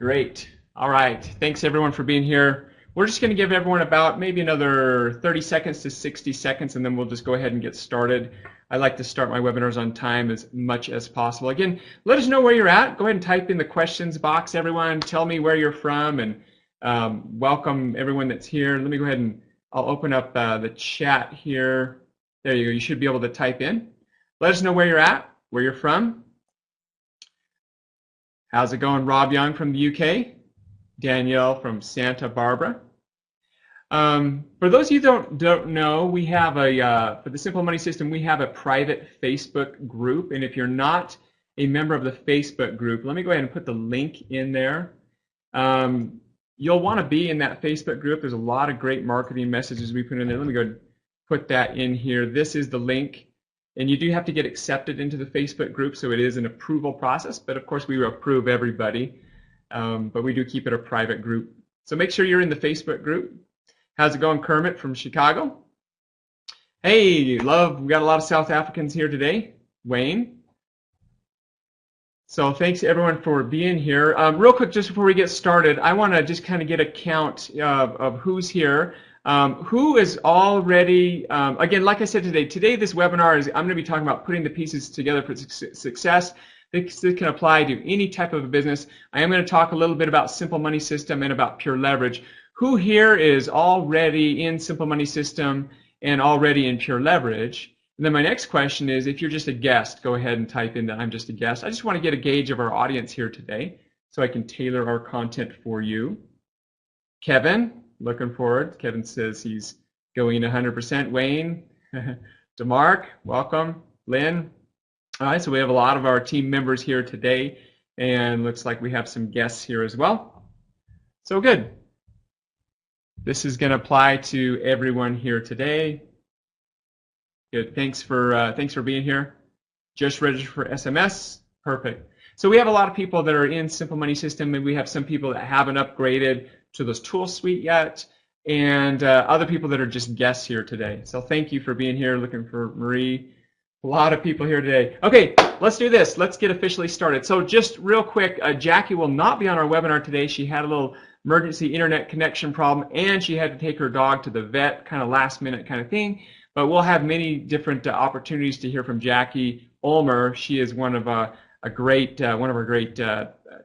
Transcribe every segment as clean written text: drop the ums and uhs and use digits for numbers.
Great. All right. Thanks everyone for being here. We're just going to give everyone about maybe another 30 seconds to 60 seconds, and then we'll just go ahead and get started. I like to start my webinars on time as much as possible. Again, let us know where you're at. Go ahead and type in the questions box, everyone. Tell me where you're from, and welcome everyone that's here. Let me go ahead and I'll open up the chat here. There you go. You should be able to type in. Let us know where you're at, where you're from. How's it going? Rob Young from the UK, Danielle from Santa Barbara. For those of you who don't know, we have for the Simple Money System, we have a private Facebook group. And if you're not a member of the Facebook group, let me go ahead and put the link in there. You'll want to be in that Facebook group. There's a lot of great marketing messages we put in there. Let me go ahead and put that in here. This is the link. And you do have to get accepted into the Facebook group, so it is an approval process. But of course, we will approve everybody. But we do keep it a private group. So make sure you're in the Facebook group. How's it going, Kermit from Chicago? Hey, love, we got a lot of South Africans here today. Wayne. So thanks everyone for being here. Real quick, just before we get started, I want to just kind of get a count of who's here. Who is already, again, like I said today this webinar is, I'm going to be talking about putting the pieces together for success. This can apply to any type of a business. I am going to talk a little bit about Simple Money System and about Pure Leverage. Who here is already in Simple Money System and already in Pure Leverage? And then my next question is, if you're just a guest, go ahead and type in that I'm just a guest. I just want to get a gauge of our audience here today so I can tailor our content for you. Kevin. Looking forward. Kevin says he's going 100%. Wayne, DeMarc, welcome. Lynn. All right, so we have a lot of our team members here today, and looks like we have some guests here as well. So good. This is going to apply to everyone here today. Good. Thanks for being here. Just register for SMS. Perfect. So we have a lot of people that are in Simple Money System, and we have some people that haven't upgraded to this tool suite yet, and other people that are just guests here today. So thank you for being here. Looking for Marie. A lot of people here today. Okay, let's do this. Let's get officially started. So just real quick, Jackie will not be on our webinar today. She had a little emergency internet connection problem, and she had to take her dog to the vet, kind of last minute kind of thing. But we'll have many different opportunities to hear from Jackie Ulmer. She is one of our great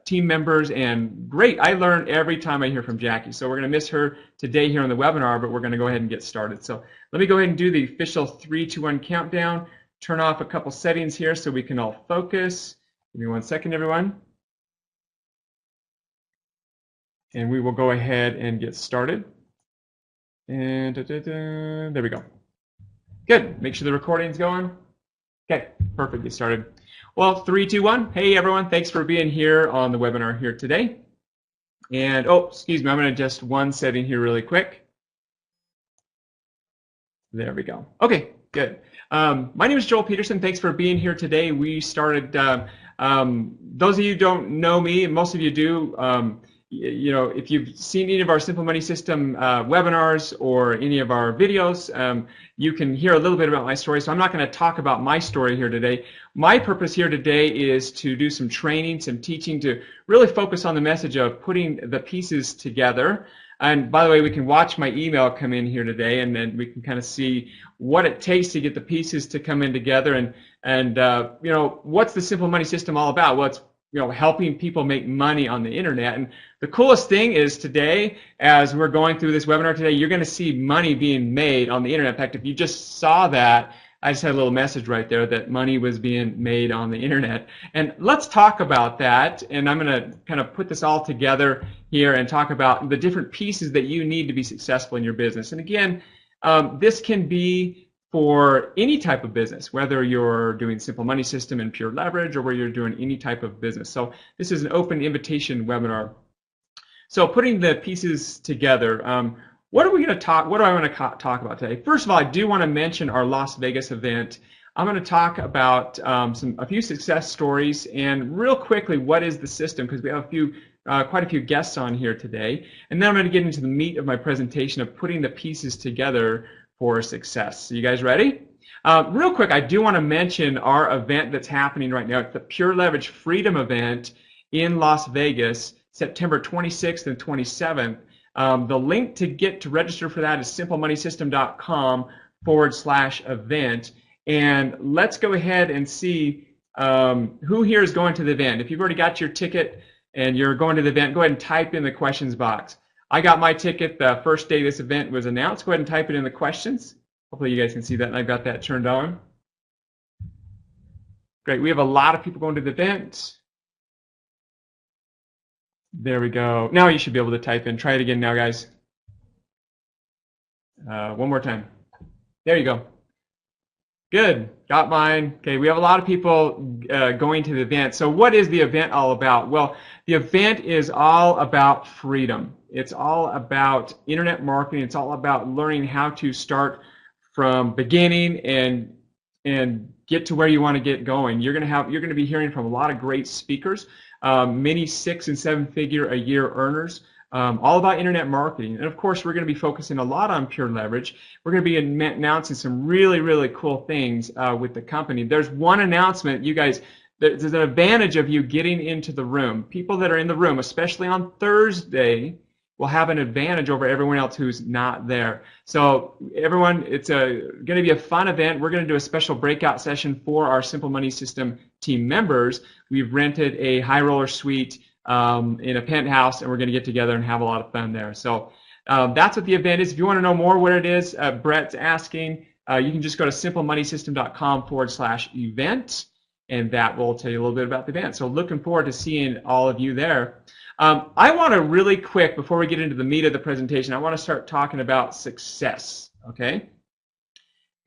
team members, and great. I learn every time I hear from Jackie. So we're going to miss her today here on the webinar, but we're going to go ahead and get started. So let me go ahead and do the official 3, 2, 1 countdown. Turn off a couple settings here so we can all focus. Give me 1 second, everyone. And we will go ahead and get started. And there we go. Good. Make sure the recording's going. Okay, perfect. Get started. Well, 3, 2, 1. Hey, everyone. Thanks for being here on the webinar here today. And, oh, excuse me. I'm going to adjust one setting here really quick. There we go. Okay, good. My name is Joel Peterson. Thanks for being here today. We started, those of you who don't know me, and most of you do, you know, if you've seen any of our Simple Money System webinars or any of our videos, you can hear a little bit about my story. So I'm not going to talk about my story here today. My purpose here today is to do some training, some teaching, to really focus on the message of putting the pieces together. And by the way, we can watch my email come in here today, and then we can kind of see what it takes to get the pieces to come in together. And you know, what's the Simple Money System all about? Well, it's, you know, helping people make money on the internet. And the coolest thing is today, as we're going through this webinar today, you're going to see money being made on the internet. In fact, if you just saw that, I just had a little message right there that money was being made on the internet. And let's talk about that. And I'm going to kind of put this all together here and talk about the different pieces that you need to be successful in your business. And again, this can be for any type of business, whether you're doing Simple Money System and Pure Leverage or whether you're doing any type of business. So this is an open invitation webinar. So putting the pieces together, what do I want to talk about today? First of all, I do want to mention our Las Vegas event. I'm going to talk about a few success stories, and real quickly, what is the system? Because we have quite a few guests on here today. And then I'm going to get into the meat of my presentation of putting the pieces together for success. So you guys ready? Real quick, I do want to mention our event that's happening right now. It's the Pure Leverage Freedom event in Las Vegas, September 26th and 27th. The link to get to register for that is simplemoneysystem.com/event. And let's go ahead and see who here is going to the event. If you've already got your ticket and you're going to the event, go ahead and type in the questions box. I got my ticket the first day this event was announced. Go ahead and type it in the questions. Hopefully you guys can see that, and I've got that turned on. Great, we have a lot of people going to the event. There we go. Now you should be able to type in. Try it again now, guys. One more time. There you go. Good, got mine. Okay, we have a lot of people going to the event. So what is the event all about? Well, the event is all about freedom. It's all about internet marketing. It's all about learning how to start from beginning and get to where you want to get going. You're going to be hearing from a lot of great speakers, many 6- and 7-figure a year earners. All about internet marketing. And of course, we're going to be focusing a lot on Pure Leverage. We're going to be announcing some really, really cool things with the company. There's one announcement, you guys, there's an advantage of you getting into the room. People that are in the room, especially on Thursday, will have an advantage over everyone else who's not there. So everyone, it's going to be a fun event. We're going to do a special breakout session for our Simple Money System team members. We've rented a high roller suite in a penthouse, and we're going to get together and have a lot of fun there. So that's what the event is. If you want to know more what it is, Brett's asking, you can just go to simplemoneysystem.com/event, and that will tell you a little bit about the event. So looking forward to seeing all of you there. I want to really quick, before we get into the meat of the presentation, I want to start talking about success, okay?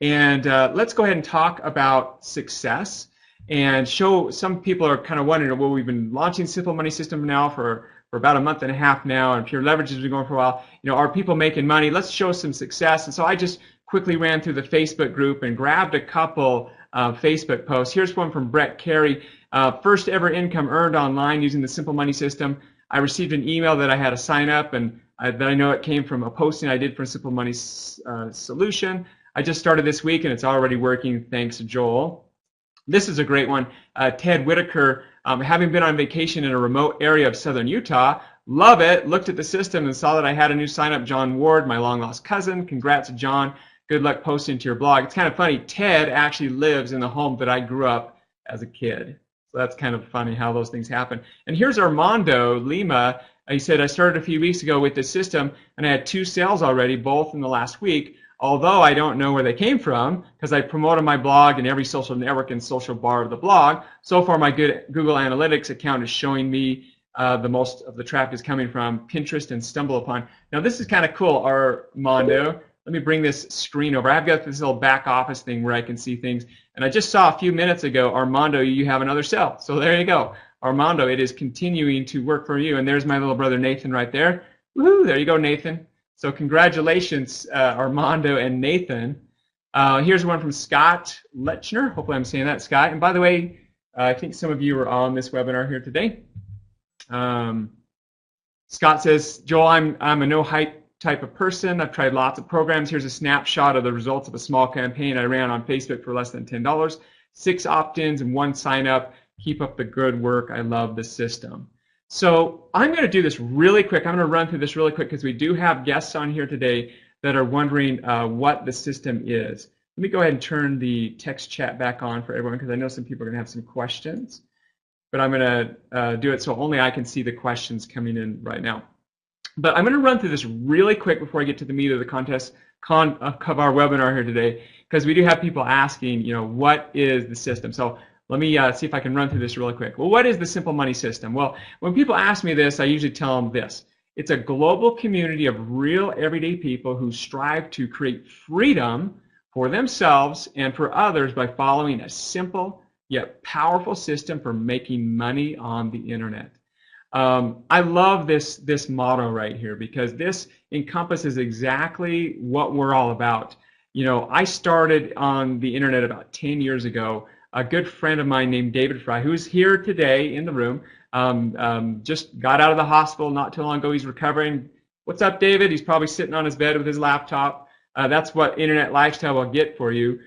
And let's go ahead and talk about success and show. Some people are kind of wondering, well, we've been launching Simple Money System now for about a month and a half now, and Pure Leverage has been going for a while. You know, are people making money? Let's show some success. And so I just quickly ran through the Facebook group and grabbed a couple Facebook posts. Here's one from Brett Carey. First ever income earned online using the Simple Money System. I received an email that I had to sign up, and that I know it came from a posting I did for Simple Money Solution. I just started this week, and it's already working. Thanks, Joel. This is a great one. Ted Whitaker, having been on vacation in a remote area of southern Utah, love it, looked at the system and saw that I had a new sign-up, John Ward, my long-lost cousin. Congrats, John. Good luck posting to your blog. It's kind of funny. Ted actually lives in the home that I grew up as a kid. So that's kind of funny how those things happen. And here's Armando Lima. He said, I started a few weeks ago with this system, and I had 2 sales already, both in the last week. Although I don't know where they came from, because I promoted my blog in every social network and social bar of the blog. So far, my good Google Analytics account is showing me the most of the traffic is coming from Pinterest and StumbleUpon. Now, this is kind of cool, Armando. Let me bring this screen over. I've got this little back office thing where I can see things. And I just saw a few minutes ago, Armando, you have another sale. So there you go. Armando, it is continuing to work for you. And there's my little brother Nathan right there. Woohoo, there you go, Nathan. So congratulations, Armando and Nathan. Here's one from Scott Lechner. Hopefully I'm saying that, Scott. And by the way, I think some of you are on this webinar here today. Scott says, Joel, I'm a no-hype type of person. I've tried lots of programs. Here's a snapshot of the results of a small campaign I ran on Facebook for less than $10. 6 opt-ins and 1 sign-up. Keep up the good work. I love the system. So I'm going to do this really quick. I'm going to run through this really quick because we do have guests on here today that are wondering what the system is. Let me go ahead and turn the text chat back on for everyone because I know some people are going to have some questions. But I'm going to do it so only I can see the questions coming in right now. But I'm going to run through this really quick before I get to the meat of the contest of our webinar here today, because we do have people asking, you know, what is the system? So let me see if I can run through this really quick. Well, what is the Simple Money System? Well, when people ask me this, I usually tell them this. It's a global community of real everyday people who strive to create freedom for themselves and for others by following a simple yet powerful system for making money on the internet. I love this motto right here because this encompasses exactly what we're all about. You know, I started on the internet about 10 years ago. A good friend of mine named David Fry, who's here today in the room, just got out of the hospital not too long ago. He's recovering. What's up, David? He's probably sitting on his bed with his laptop. That's what internet lifestyle will get for you.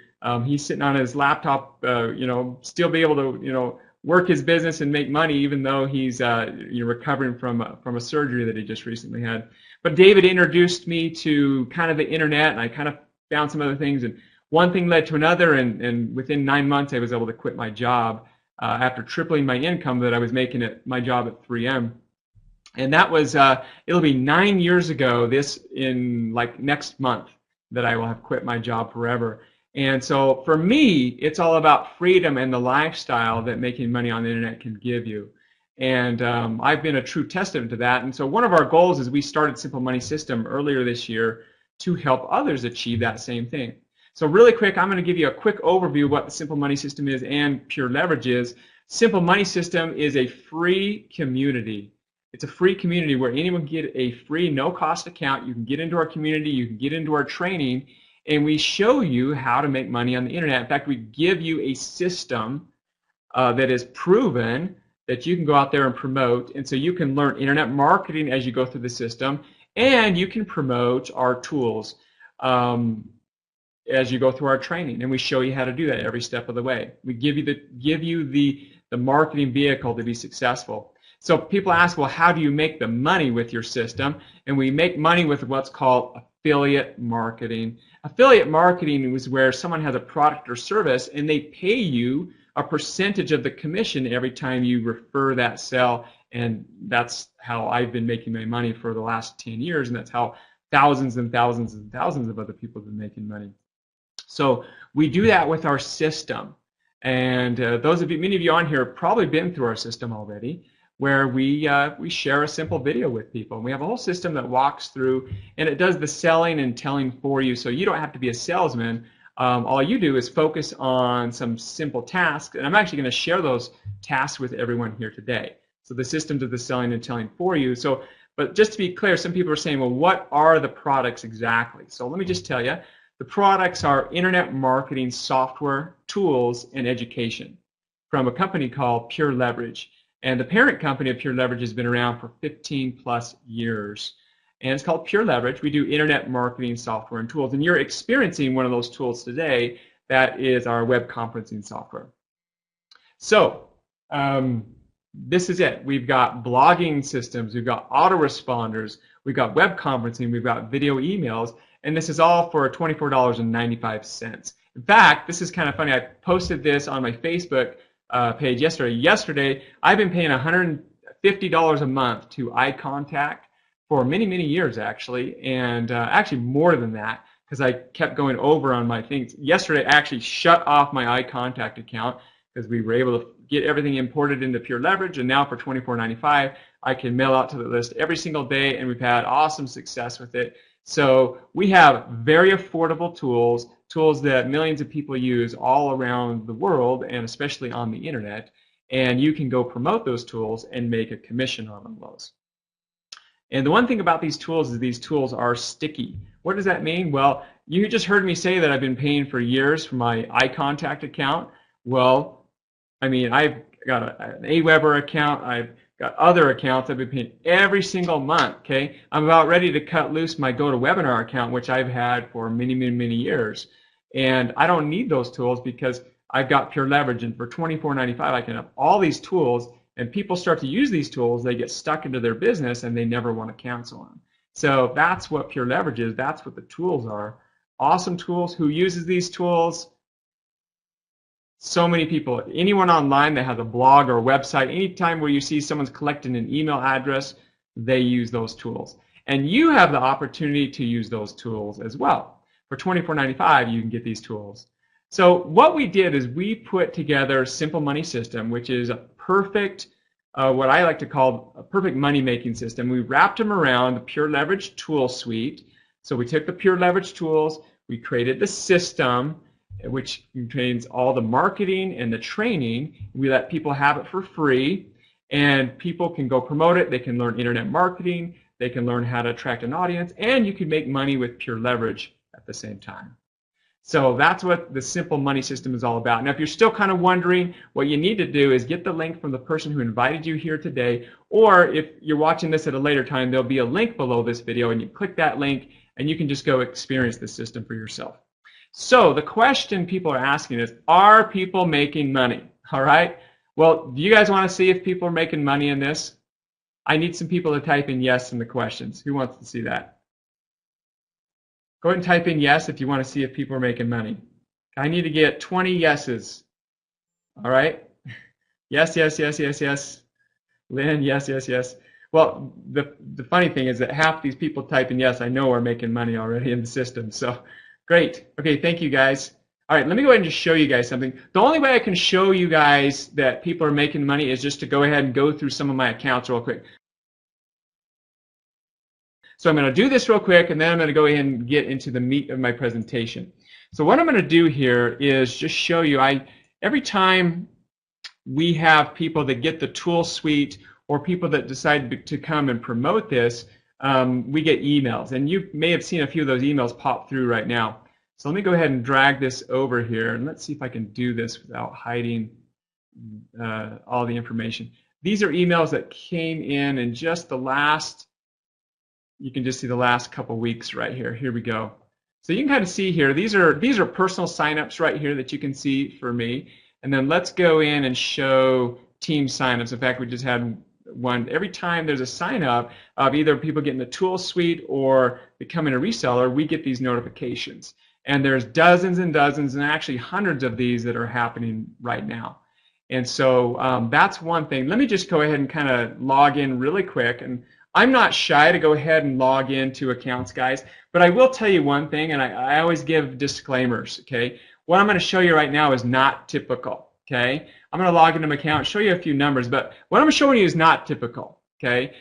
He's sitting on his laptop, you know, still be able to, you know, work his business and make money, even though he's recovering from a surgery that he just recently had. But David introduced me to kind of the internet, and I kind of found some other things, and one thing led to another, and within 9 months I was able to quit my job after tripling my income that I was making at my job at 3M. And that was, it'll be 9 years ago, this in like next month, that I will have quit my job forever. And so for me, it's all about freedom and the lifestyle that making money on the internet can give you. And I've been a true testament to that. And so one of our goals is we started Simple Money System earlier this year to help others achieve that same thing. So really quick, I'm going to give you a quick overview of what the Simple Money System is and Pure Leverage is. Simple Money System is a free community. It's a free community where anyone can get a free no-cost account. You can get into our community, you can get into our training, and we show you how to make money on the internet. In fact, we give you a system that is proven that you can go out there and promote, and so you can learn internet marketing as you go through the system, and you can promote our tools as you go through our training, and we show you how to do that every step of the way. We give you the marketing vehicle to be successful. So people ask, well, how do you make the money with your system? And we make money with what's called affiliate marketing. Affiliate marketing is where someone has a product or service and they pay you a percentage of the commission every time you refer that sale, and that's how I've been making my money for the last 10 years, and that's how thousands and thousands and thousands of other people have been making money. So we do that with our system, and many of you on here have probably been through our system already, where we share a simple video with people. And we have a whole system that walks through, and it does the selling and telling for you, so you don't have to be a salesman. All you do is focus on some simple tasks, and I'm actually going to share those tasks with everyone here today. So the system does the selling and telling for you. So, but just to be clear, some people are saying, well, what are the products exactly? So let me just tell you, the products are internet marketing software, tools, and education from a company called Pure Leverage. And the parent company of Pure Leverage has been around for 15 plus years. And it's called Pure Leverage. We do internet marketing software and tools. And you're experiencing one of those tools today. That is our web conferencing software. So this is it. We've got blogging systems. We've got autoresponders. We've got web conferencing. We've got video emails. And this is all for $24.95. In fact, this is kind of funny. I posted this on my Facebook page yesterday. Yesterday, I've been paying $150 a month to iContact for many, many years, actually, and actually more than that, because I kept going over on my things. Yesterday, I actually shut off my iContact account because we were able to get everything imported into Pure Leverage, and now for $24.95, I can mail out to the list every single day, and we've had awesome success with it. So we have very affordable tools that millions of people use all around the world, and especially on the internet, and you can go promote those tools and make a commission on those. And the one thing about these tools is these tools are sticky. What does that mean? Well, you just heard me say that I've been paying for years for my iContact account. Well, I mean, I've got an Aweber account, I've got other accounts I've been paying every single month, okay? I'm about ready to cut loose my GoToWebinar account, which I've had for many, many, many years. And I don't need those tools because I've got Pure Leverage, and for $24.95 I can have all these tools, and people start to use these tools, they get stuck into their business and they never want to cancel them. So that's what Pure Leverage is, that's what the tools are. Awesome tools. Who uses these tools? So many people. Anyone online that has a blog or a website, anytime where you see someone's collecting an email address, they use those tools. And you have the opportunity to use those tools as well. For $24.95 you can get these tools. So what we did is we put together Simple Money System, which is a perfect, what I like to call a perfect money-making system. We wrapped them around the Pure Leverage tool suite. So we took the Pure Leverage tools, we created the system, which contains all the marketing and the training. We let people have it for free, and people can go promote it. They can learn internet marketing, they can learn how to attract an audience, and you can make money with Pure Leverage at the same time. So that's what the Simple Money System is all about. Now, if you're still kind of wondering, what you need to do is get the link from the person who invited you here today, or if you're watching this at a later time, there'll be a link below this video, and you click that link, and you can just go experience the system for yourself. So the question people are asking is, are people making money? All right? Well, do you guys want to see if people are making money in this? I need some people to type in yes in the questions. Who wants to see that? Go ahead and type in yes if you want to see if people are making money. I need to get 20 yeses. All right? Yes, yes, yes, yes, yes. Lynn, yes, yes, yes. Well, the funny thing is that half these people typing yes, I know are making money already in the system. So great. Okay, thank you guys. All right, let me go ahead and just show you guys something. The only way I can show you guys that people are making money is just to go ahead and go through some of my accounts real quick. So I'm going to do this real quick, and then I'm going to go ahead and get into the meat of my presentation. So what I'm going to do here is just show you, every time we have people that get the tool suite or people that decide to come and promote this, we get emails. And you may have seen a few of those emails pop through right now. So let me go ahead and drag this over here, and let's see if I can do this without hiding all the information. These are emails that came in just the last, you can just see the last couple weeks right here. Here we go. So you can kind of see here, these are personal signups right here that you can see for me. And then let's go in and show team signups. In fact, we just had one. Every time there's a sign up of either people getting the tool suite or becoming a reseller, we get these notifications. And there's dozens and dozens and actually hundreds of these that are happening right now. And so that's one thing. Let me just go ahead and kind of log in really quick. And I'm not shy to go ahead and log into accounts, guys, but I will tell you one thing, and I always give disclaimers, okay? What I'm going to show you right now is not typical, okay? I'm going to log into my account, show you a few numbers, but what I'm showing you is not typical, okay?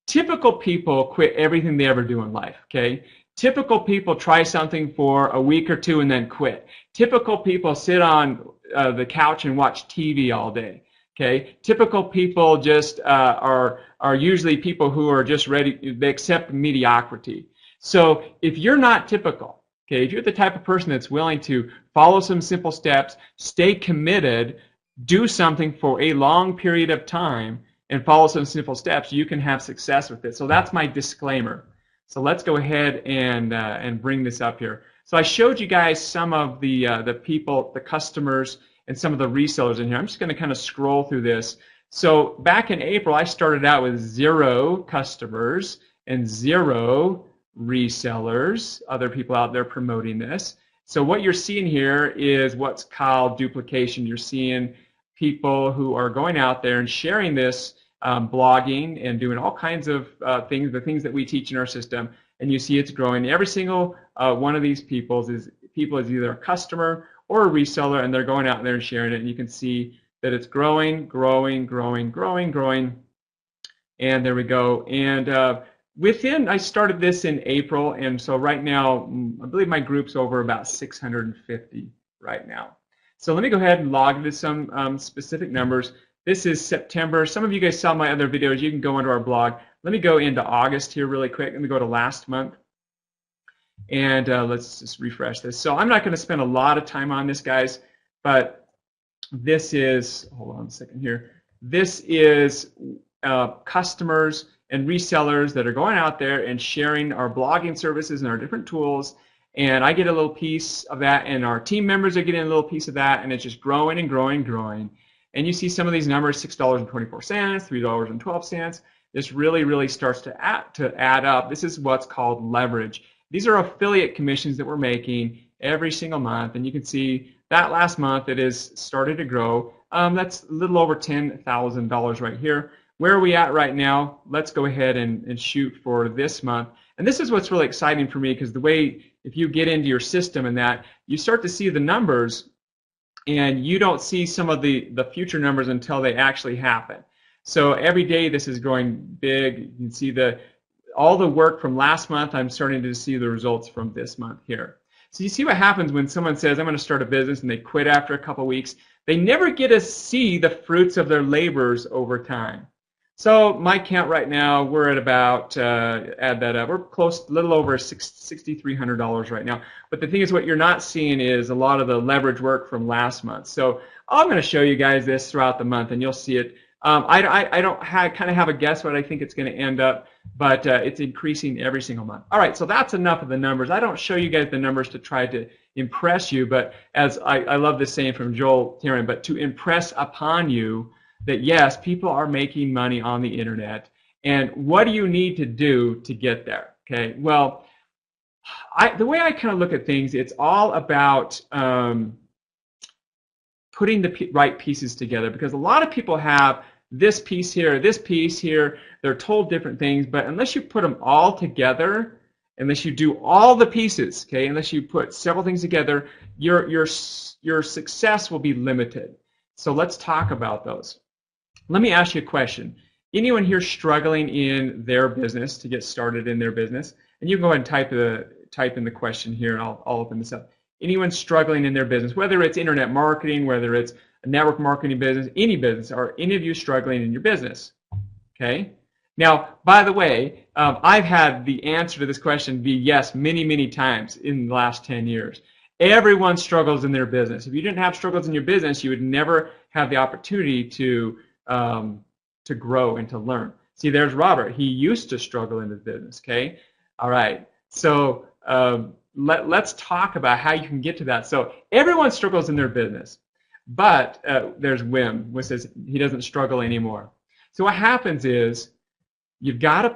Typical people quit everything they ever do in life, okay? Typical people try something for a week or two and then quit. Typical people sit on the couch and watch TV all day. Okay, typical people just are usually people who are just ready, they accept mediocrity. So if you're not typical, okay, if you're the type of person that's willing to follow some simple steps, stay committed, do something for a long period of time, and follow some simple steps, you can have success with it. So that's my disclaimer. So let's go ahead and bring this up here. So I showed you guys some of the people, the customers, and some of the resellers in here. I'm just going to kind of scroll through this. So back in April, I started out with 0 customers and 0 resellers, other people out there promoting this. So what you're seeing here is what's called duplication. You're seeing people who are going out there and sharing this, blogging and doing all kinds of things, the things that we teach in our system, and you see it's growing. Every single one of these people is either a customer or a reseller, and they're going out there and sharing it, and you can see that it's growing, growing, growing, growing, growing, and there we go. And I started this in April, and so right now, I believe my group's over about 650 right now. So let me go ahead and log into some specific numbers. This is September. Some of you guys saw my other videos. You can go into our blog. Let me go into August here really quick. Let me go to last month. And let's just refresh this. So I'm not going to spend a lot of time on this, guys, but this is, hold on a second here, this is customers and resellers that are going out there and sharing our blogging services and our different tools, and I get a little piece of that, and our team members are getting a little piece of that, and it's just growing and growing and growing. And you see some of these numbers, $6.24, $3.12. This really, really starts to add up. This is what's called leverage. These are affiliate commissions that we're making every single month, and you can see that last month it has started to grow. That's a little over $10,000 right here. Where are we at right now? Let's go ahead and shoot for this month. And this is what's really exciting for me, because the way, if you get into your system and that, you start to see the numbers, and you don't see some of the future numbers until they actually happen. So every day this is growing big. You can see all the work from last month. I'm starting to see the results from this month here. So you see what happens when someone says, I'm going to start a business, and they quit after a couple weeks. They never get to see the fruits of their labors over time. So my count right now, we're at about, add that up, we're close, a little over $6,300 right now. But the thing is, what you're not seeing is a lot of the leverage work from last month. So I'm going to show you guys this throughout the month, and you'll see it. I don't kind of have a guess what I think it's going to end up, but it's increasing every single month. All right, so that's enough of the numbers. I don't show you guys the numbers to try to impress you, but as I love this saying from Joel Taryn, but to impress upon you that yes, people are making money on the internet, and what do you need to do to get there? Okay, well, the way I kind of look at things, it's all about putting the right pieces together, because a lot of people have this piece here, they're told different things, but unless you put them all together, unless you do all the pieces, okay, unless you put several things together, your success will be limited. So let's talk about those. Let me ask you a question. Anyone here struggling in their business to get started in their business? And you can go ahead and type in the question here, and I'll open this up. Anyone struggling in their business, whether it's internet marketing, whether it's a network marketing business, any business, are any of you struggling in your business? Okay. Now, by the way, I've had the answer to this question be yes many, many times in the last 10 years. Everyone struggles in their business. If you didn't have struggles in your business, you would never have the opportunity to grow and to learn. See, there's Robert. He used to struggle in his business. Okay. All right. So let's talk about how you can get to that. So everyone struggles in their business, but there's Wim, which says he doesn't struggle anymore. So what happens is why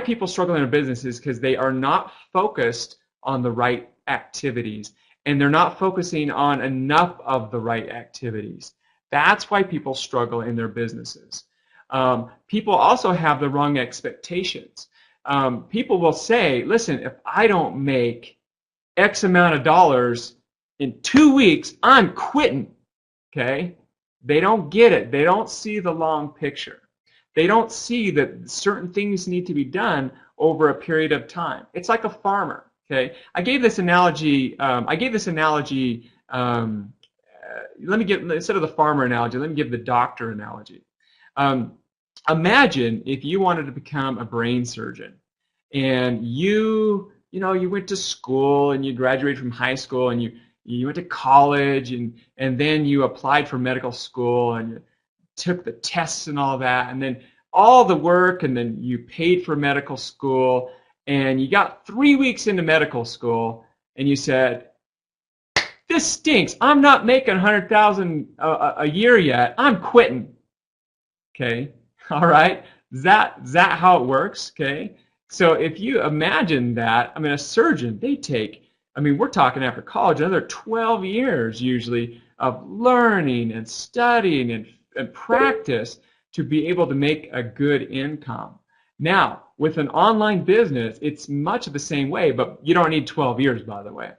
people struggle in their business is because they are not focused on the right activities, and they're not focusing on enough of the right activities. That's why people struggle in their businesses. People also have the wrong expectations. People will say, listen, if I don't make X amount of dollars in 2 weeks, I'm quitting. Okay? They don't get it. They don't see the long picture. They don't see that certain things need to be done over a period of time. It's like a farmer. Okay? I gave this analogy. Instead of the farmer analogy, let me give the doctor analogy. Imagine if you wanted to become a brain surgeon, and you went to school and you graduated from high school and you went to college and then you applied for medical school and you took the tests and all that, and then all the work, and then you paid for medical school, and you got 3 weeks into medical school and you said, this stinks. I'm not making $100,000 a year yet. I'm quitting. Okay. All right. Is that how it works? Okay. So if you imagine that, I mean, a surgeon, we're talking after college, another 12 years usually of learning and studying and practice to be able to make a good income. Now, with an online business, it's much the same way, but you don't need 12 years, by the way.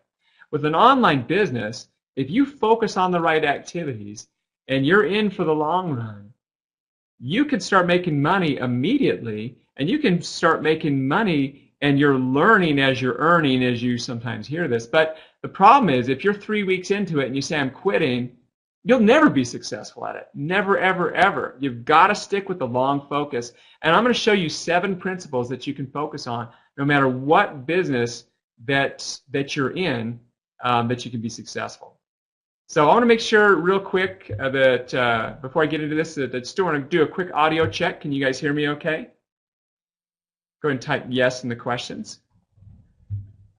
With an online business, if you focus on the right activities and you're in for the long run, you can start making money immediately, and you can start making money and you're learning as you're earning, as you sometimes hear this. But the problem is, if you're 3 weeks into it and you say, I'm quitting, you'll never be successful at it. Never, ever, ever. You've got to stick with the long focus. And I'm going to show you 7 principles that you can focus on no matter what business that you're in, that you can be successful. So I want to make sure real quick that before I get into this, that I still want to do a quick audio check. Can you guys hear me okay? Go ahead and type yes in the questions.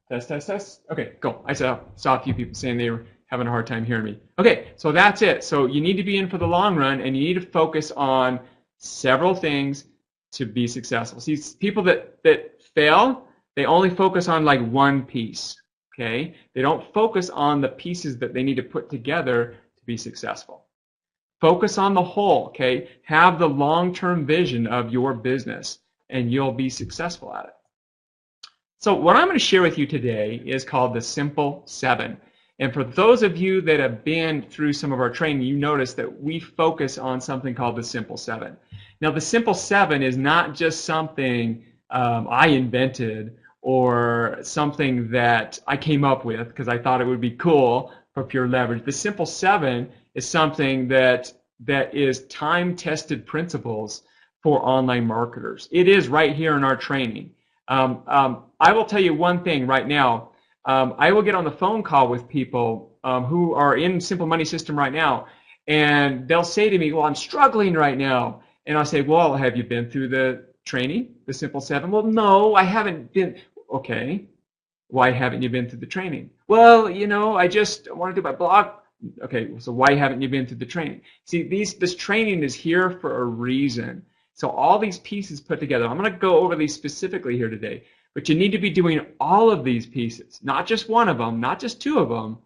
Test, test, test. Okay, go. I saw a few people saying they were having a hard time hearing me. Okay, so that's it. So you need to be in for the long run, and you need to focus on several things to be successful. See, people that fail, they only focus on like one piece. Okay? They don't focus on the pieces that they need to put together to be successful. Focus on the whole, okay? Have the long-term vision of your business, and you'll be successful at it. So what I'm going to share with you today is called the Simple 7. And for those of you that have been through some of our training, you notice that we focus on something called the Simple 7. Now, the Simple 7 is not just something I invented or something that I came up with because I thought it would be cool for pure leverage. The Simple 7 is something that is time-tested principles for online marketers. It is right here in our training. I will tell you one thing right now. I will get on the phone call with people who are in Simple Money System right now, And they'll say to me, well, I'm struggling right now. And I'll say, well, have you been through the training, the Simple Seven? Well, no, I haven't been. Okay, why haven't you been through the training? Well, I just want to do my blog. Okay, so why haven't you been through the training? See, this training is here for a reason. So all these pieces put together, I'm going to go over these specifically here today, but you need to be doing all of these pieces, not just one of them, not just two of them,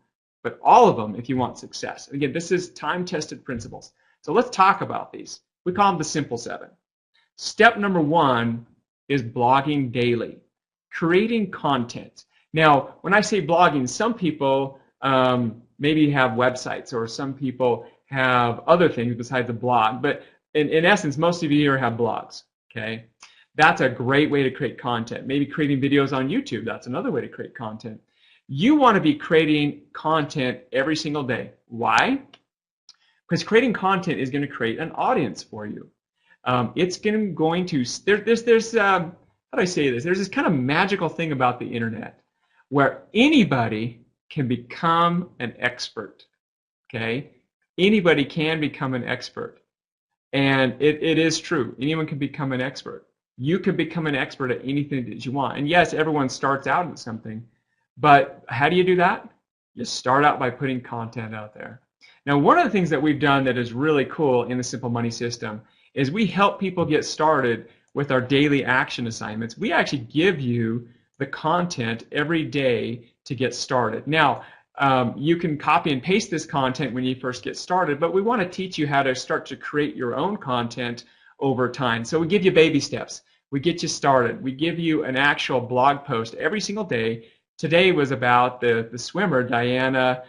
but all of them if you want success. Again, this is time-tested principles. So let's talk about these. We call them the Simple Seven. Step number one is blogging daily, creating content. Now, when I say blogging, some people maybe have websites, or some people have other things besides a blog, but in essence, most of you here have blogs, okay? That's a great way to create content. Maybe creating videos on YouTube, that's another way to create content. You want to be creating content every single day. Why? Because creating content is going to create an audience for you. It's going to, there's how do I say this? There's this kind of magical thing about the internet where anybody can become an expert, okay? Anybody can become an expert. And it is true. Anyone can become an expert. You can become an expert at anything that you want. And yes, everyone starts out at something, but how do you do that? You start out by putting content out there. Now, one of the things that we've done that is really cool in the Simple Money system is we help people get started with our daily action assignments. We actually give you the content every day to get started. Now, you can copy and paste this content when you first get started, but we want to teach you how to start to create your own content over time. So we give you baby steps. We get you started. We give you an actual blog post every single day. Today was about the swimmer, Diana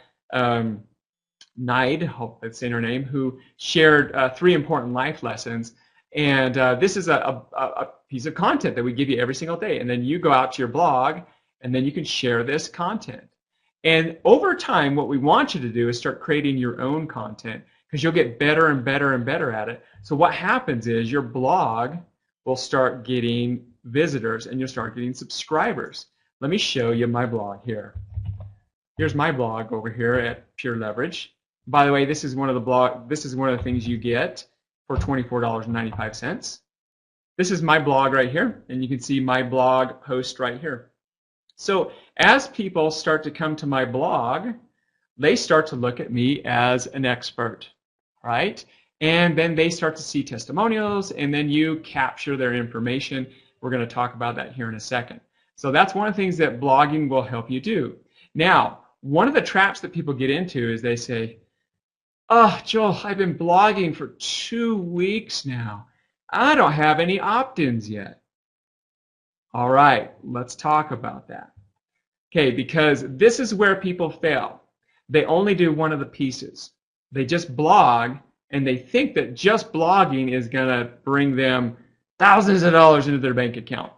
Knight, I hope that's saying her name, who shared 3 important life lessons. And this is a piece of content that we give you every single day. And then you go out to your blog, and then you can share this content. And over time, what we want you to do is start creating your own content, because you'll get better and better and better at it. So what happens is your blog will start getting visitors, and you'll start getting subscribers. Let me show you my blog here. Here's my blog over here at Pure Leverage. By the way, this is one of the things you get for $24.95. This is my blog right here, and you can see my blog post right here. So as people start to come to my blog, they start to look at me as an expert, right? And then they start to see testimonials, and then you capture their information. We're going to talk about that here in a second. So that's one of the things that blogging will help you do. Now, one of the traps that people get into is they say, oh, Joel, I've been blogging for 2 weeks now. I don't have any opt-ins yet. All right, let's talk about that. Okay, because this is where people fail. They only do one of the pieces. They just blog, and they think that just blogging is going to bring them thousands of dollars into their bank account.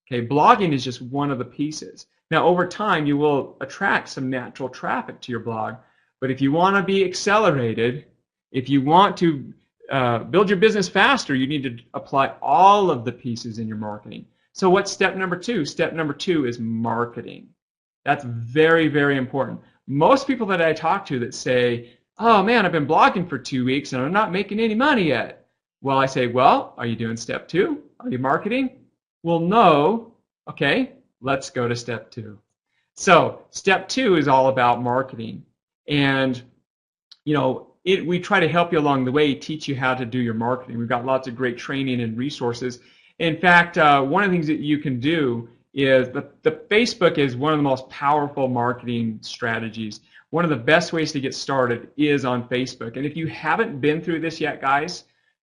Okay, blogging is just one of the pieces. Now, over time, you will attract some natural traffic to your blog, but if you want to be accelerated, if you want to build your business faster, you need to apply all of the pieces in your marketing. So what's step number 2? Step number 2 is marketing. That's very, very important. Most people that I talk to that say, oh man, I've been blogging for 2 weeks and I'm not making any money yet. Well, I say, well, are you doing step 2? Are you marketing? Well, no. Okay, let's go to step 2. So step 2 is all about marketing. And, we try to help you along the way, teach you how to do your marketing. We've got lots of great training and resources. In fact, one of the things that you can do is the Facebook is one of the most powerful marketing strategies. One of the best ways to get started is on Facebook. And if you haven't been through this yet, guys,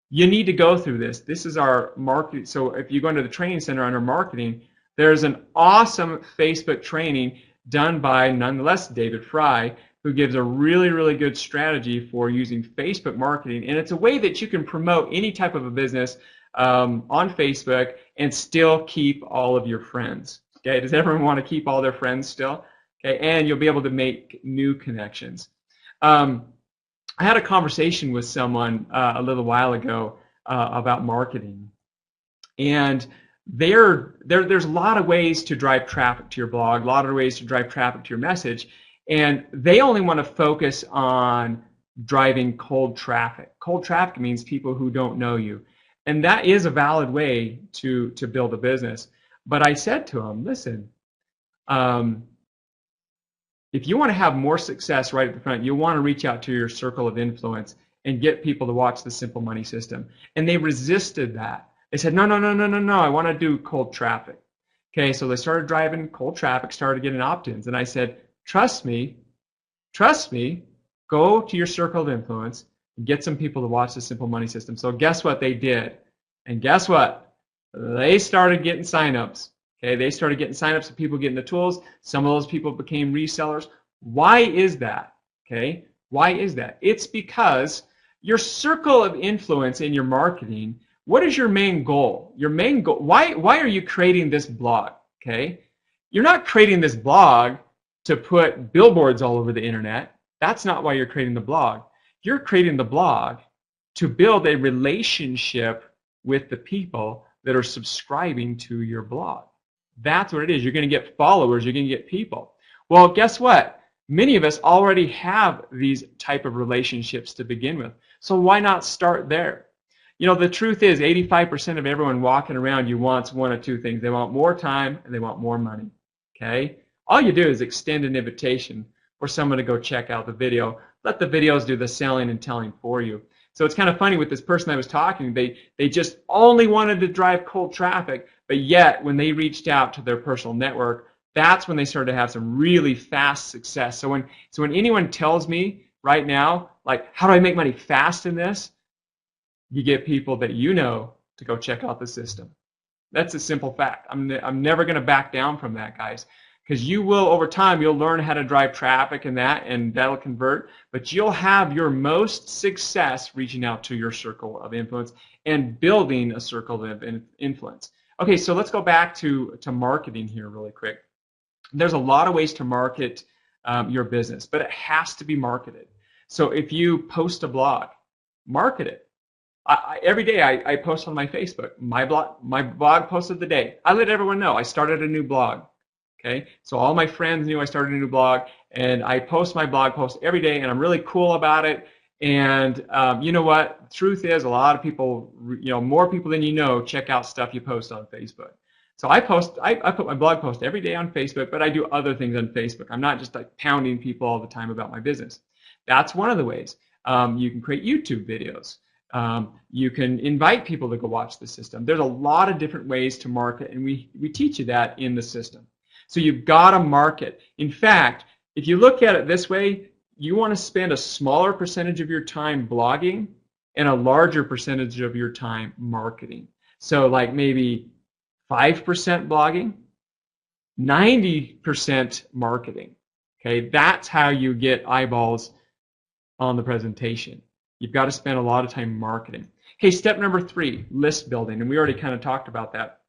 you need to go through this. This is our marketing. So if you go into the training center under marketing, there's an awesome Facebook training done by, nonetheless, David Fry, who gives a really, really good strategy for using Facebook marketing. And it's a way that you can promote any type of a business on Facebook and still keep all of your friends. Okay, does everyone want to keep all their friends still? Okay, and you'll be able to make new connections. I had a conversation with someone a little while ago about marketing, and there's a lot of ways to drive traffic to your blog, a lot of ways to drive traffic to your message, and they only want to focus on driving cold traffic. Cold traffic means people who don't know you. And that is a valid way to build a business. But I said to him, listen, if you want to have more success right at the front, you'll want to reach out to your circle of influence and get people to watch the Simple Money System. And they resisted that. They said, no, no, no, no, no, no, I want to do cold traffic. Okay, so they started driving cold traffic, started getting opt-ins. And I said, trust me, go to your circle of influence and get some people to watch the Simple Money System. So guess what they did? And guess what? They started getting signups. Okay, they started getting signups of people getting the tools. Some of those people became resellers. Why is that? Okay, why is that? It's because your circle of influence in your marketing, what is your main goal? Your main goal, why are you creating this blog? Okay, you're not creating this blog to put billboards all over the internet. That's not why you're creating the blog. You're creating the blog to build a relationship with the people that are subscribing to your blog. That's what it is. You're going to get followers. You're going to get people. Well, guess what? Many of us already have these type of relationships to begin with. So why not start there? You know, the truth is 85% of everyone walking around you wants one of two things. They want more time and they want more money. Okay? All you do is extend an invitation for someone to go check out the video. Let the videos do the selling and telling for you. So it's kind of funny with this person I was talking, they just only wanted to drive cold traffic, but yet when they reached out to their personal network, that's when they started to have some really fast success. So when anyone tells me right now, like, how do I make money fast in this? You get people that you know to go check out the system. That's a simple fact. I'm never going to back down from that, guys. Because you will, over time, you'll learn how to drive traffic and that'll convert. But you'll have your most success reaching out to your circle of influence and building a circle of influence. Okay, so let's go back to marketing here really quick. There's a lot of ways to market your business, but it has to be marketed. So if you post a blog, market it. Every day I post on my Facebook. My blog post of the day. I let everyone know I started a new blog. Okay, so all my friends knew I started a new blog, and I post my blog post every day, and I'm really cool about it. And you know what? The truth is, a lot of people, more people than you know, check out stuff you post on Facebook. So I put my blog post every day on Facebook, but I do other things on Facebook. I'm not just like pounding people all the time about my business. That's one of the ways. You can create YouTube videos. You can invite people to go watch the system. There's a lot of different ways to market, and we teach you that in the system. So you've got to market. In fact, if you look at it this way, you want to spend a smaller percentage of your time blogging and a larger percentage of your time marketing. So like maybe 5% blogging, 90% marketing. Okay, that's how you get eyeballs on the presentation. You've got to spend a lot of time marketing. Okay, step number 3, list building, and we already kind of talked about that.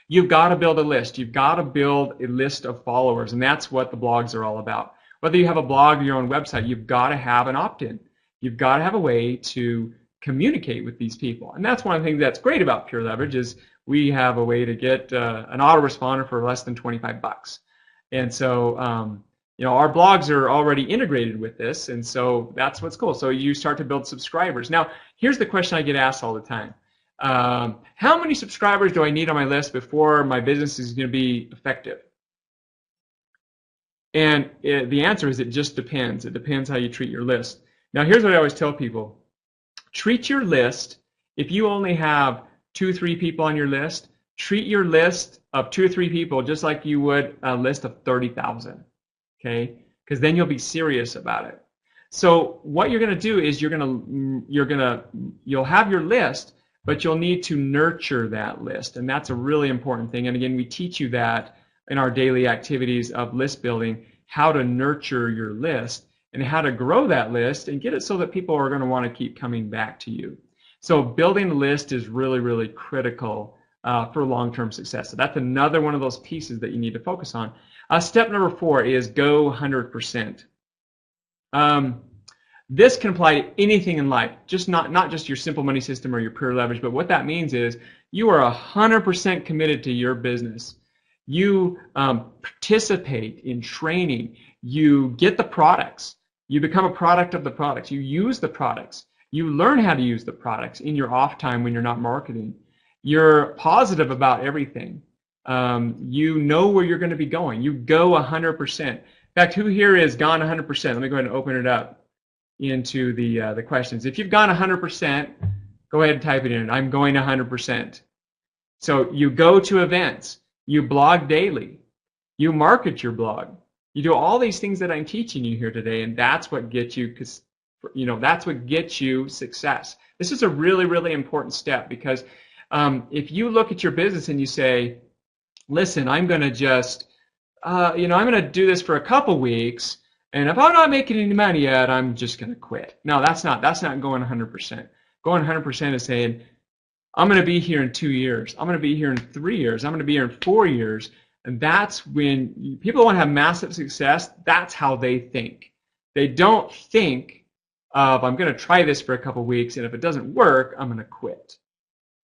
You've got to build a list. You've got to build a list of followers, and that's what the blogs are all about. Whether you have a blog or your own website, you've got to have an opt-in. You've got to have a way to communicate with these people, and that's one of the things that's great about Pure Leverage is we have a way to get an autoresponder for less than 25 bucks. And so, our blogs are already integrated with this, and so that's what's cool. So you start to build subscribers. Now, here's the question I get asked all the time. How many subscribers do I need on my list before my business is going to be effective? And the answer is it just depends. It depends how you treat your list. Now, here's what I always tell people. Treat your list, if you only have 2 or 3 people on your list, treat your list of 2 or 3 people just like you would a list of 30,000. Okay? Because then you'll be serious about it. So what you're going to do is you'll have your list, but you'll need to nurture that list, and that's a really important thing. And again, we teach you that in our daily activities of list building, how to nurture your list and how to grow that list and get it so that people are going to want to keep coming back to you. So building a list is really, really critical for long-term success. So that's another one of those pieces that you need to focus on. Step number 4 is go 100%. This can apply to anything in life, just not just your Simple Money System or your Pure Leverage, but what that means is you are 100% committed to your business. You participate in training. You get the products. You become a product of the products. You use the products. You learn how to use the products in your off time when you're not marketing. You're positive about everything. You know where you're going to be going. You go 100%. In fact, who here is gone 100%? Let me go ahead and open it up into the questions. If you've gone 100%, go ahead and type it in. I'm going 100%. So you go to events. You blog daily. You market your blog. You do all these things that I'm teaching you here today, and that's what gets you, that's what gets you success. This is a really, really important step because if you look at your business and you say, listen, I'm going to just, I'm going to do this for a couple weeks, and if I'm not making any money yet, I'm just going to quit. No, that's not going 100%. Going 100% is saying, I'm going to be here in 2 years. I'm going to be here in 3 years. I'm going to be here in 4 years. And that's when people want to have massive success. That's how they think. They don't think of, I'm going to try this for a couple weeks, and if it doesn't work, I'm going to quit.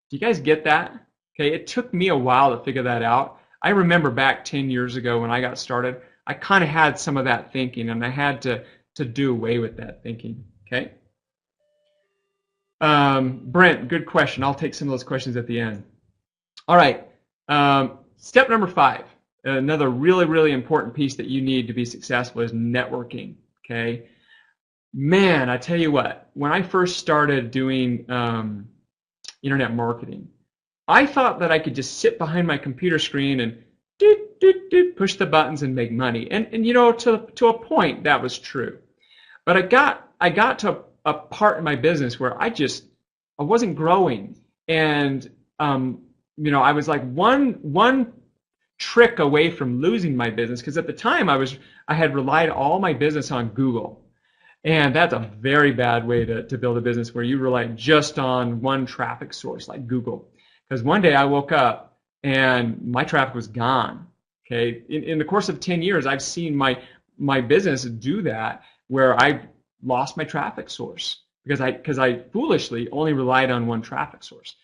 Do you guys get that? Okay, it took me a while to figure that out. I remember back 10 years ago when I got started, I kind of had some of that thinking, and I had to do away with that thinking. Okay. Brent, good question. I'll take some of those questions at the end. All right. Step number 5, another really, really important piece that you need to be successful is networking. Okay. Man, I tell you what, when I first started doing internet marketing, I thought that I could just sit behind my computer screen and push the buttons and make money. And to a point that was true. But I got to a part in my business where I wasn't growing, and I was like one trick away from losing my business, because at the time I had relied all my business on Google, and that's a very bad way to build a business where you rely just on one traffic source like Google. Because one day I woke up and my traffic was gone. Okay, in the course of 10 years, I've seen my business do that, where I lost my traffic source because I foolishly only relied on one traffic source.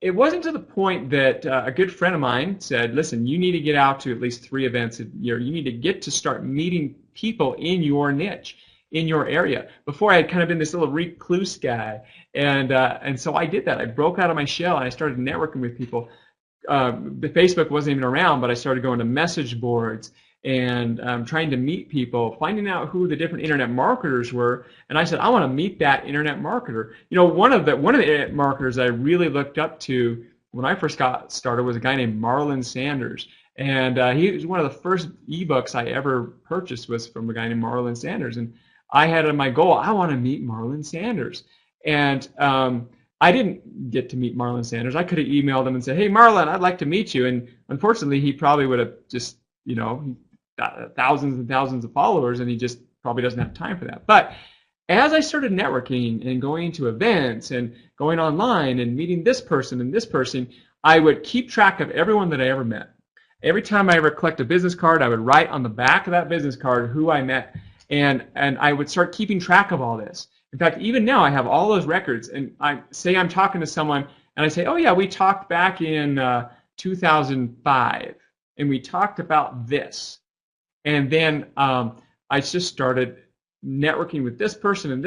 It wasn't to the point that a good friend of mine said, listen, you need to get out to at least 3 events a year. You need to get to start meeting people in your niche, in your area. Before, I had kind of been this little recluse guy, and so I did that. I broke out of my shell and I started networking with people. Facebook wasn't even around, but I started going to message boards and trying to meet people, finding out who the different internet marketers were. And I said, I want to meet that internet marketer. One of the internet marketers I really looked up to when I first got started was a guy named Marlon Sanders. And he was one of the first ebooks I ever purchased was from a guy named Marlon Sanders. And I had my goal, I want to meet Marlon Sanders. And I didn't get to meet Marlon Sanders. I could have emailed him and said, hey, Marlon, I'd like to meet you. And unfortunately, he probably would have just, got thousands and thousands of followers, and he just probably doesn't have time for that. But as I started networking and going to events and going online and meeting this person and this person, I would keep track of everyone that I ever met. Every time I ever collect a business card, I would write on the back of that business card who I met, and I would start keeping track of all this. In fact, even now I have all those records, and I say I'm talking to someone, and I say, oh yeah, we talked back in 2005, and we talked about this. And then I just started networking with this person and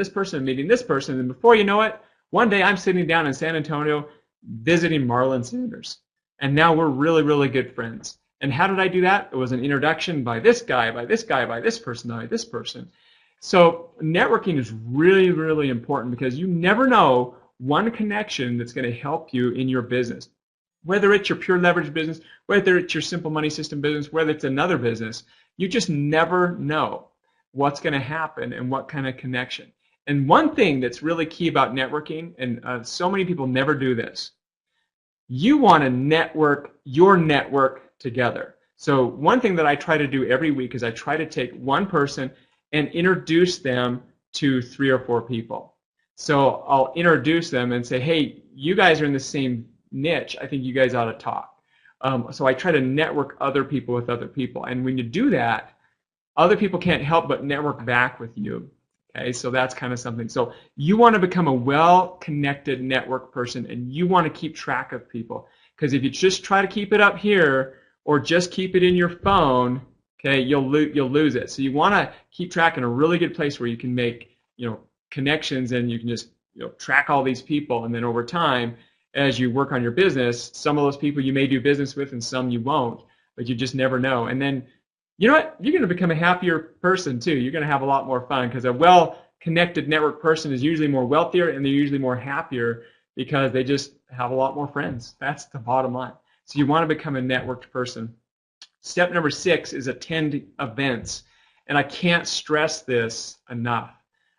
meeting this person. And before you know it, one day I'm sitting down in San Antonio visiting Marlon Sanders. And now we're really, really good friends. And how did I do that? It was an introduction by this guy, by this guy, by this person, by this person. So networking is really, really important because you never know one connection that's going to help you in your business. Whether it's your pure leverage business, whether it's your simple money system business, whether it's another business, you just never know what's going to happen and what kind of connection. And one thing that's really key about networking, and so many people never do this, you want to network your network together. So one thing that I try to do every week is I try to take one person and introduce them to 3 or 4 people. So I'll introduce them and say, hey, you guys are in the same niche. I think you guys ought to talk. So I try to network other people with other people. And when you do that, other people can't help but network back with you. Okay, so that's kind of something. So you want to become a well-connected network person, and you want to keep track of people. Because if you just try to keep it up here or just keep it in your phone, okay, you'll lose it. So you want to keep track in a really good place where you can make, connections, and you can just, track all these people, and then over time, as you work on your business, some of those people you may do business with and some you won't, but you just never know. And then, you know what? You're going to become a happier person too. You're going to have a lot more fun, because a well-connected network person is usually more wealthier, and they're usually more happier because they just have a lot more friends. That's the bottom line. So you want to become a networked person. Step number 6 is attend events. And I can't stress this enough.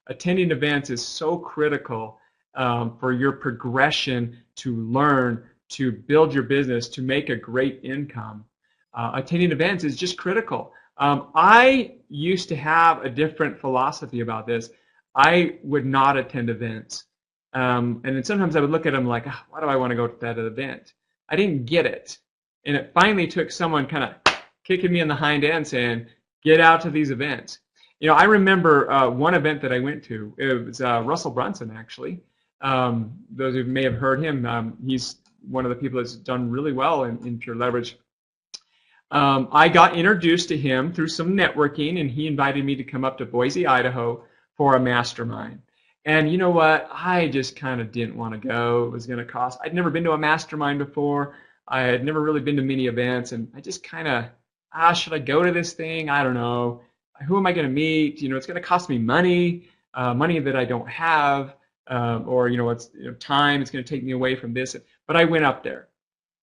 Attending events is so critical for your progression to learn, to build your business, to make a great income. Attending events is just critical. I used to have a different philosophy about this. I would not attend events. And then sometimes I would look at them like, why do I want to go to that event? I didn't get it. And it finally took someone kind of kicking me in the hind end saying, get out to these events. I remember one event that I went to. It was Russell Brunson, actually. Those who may have heard him, he's one of the people that's done really well in Pure Leverage. I got introduced to him through some networking, and he invited me to come up to Boise, Idaho for a mastermind. And you know what? I just kind of didn't want to go. It was going to cost. I'd never been to a mastermind before. I had never really been to many events, and I just kind of, should I go to this thing? I don't know. Who am I going to meet? It's going to cost me money, money that I don't have, or it's time. It's going to take me away from this. But I went up there,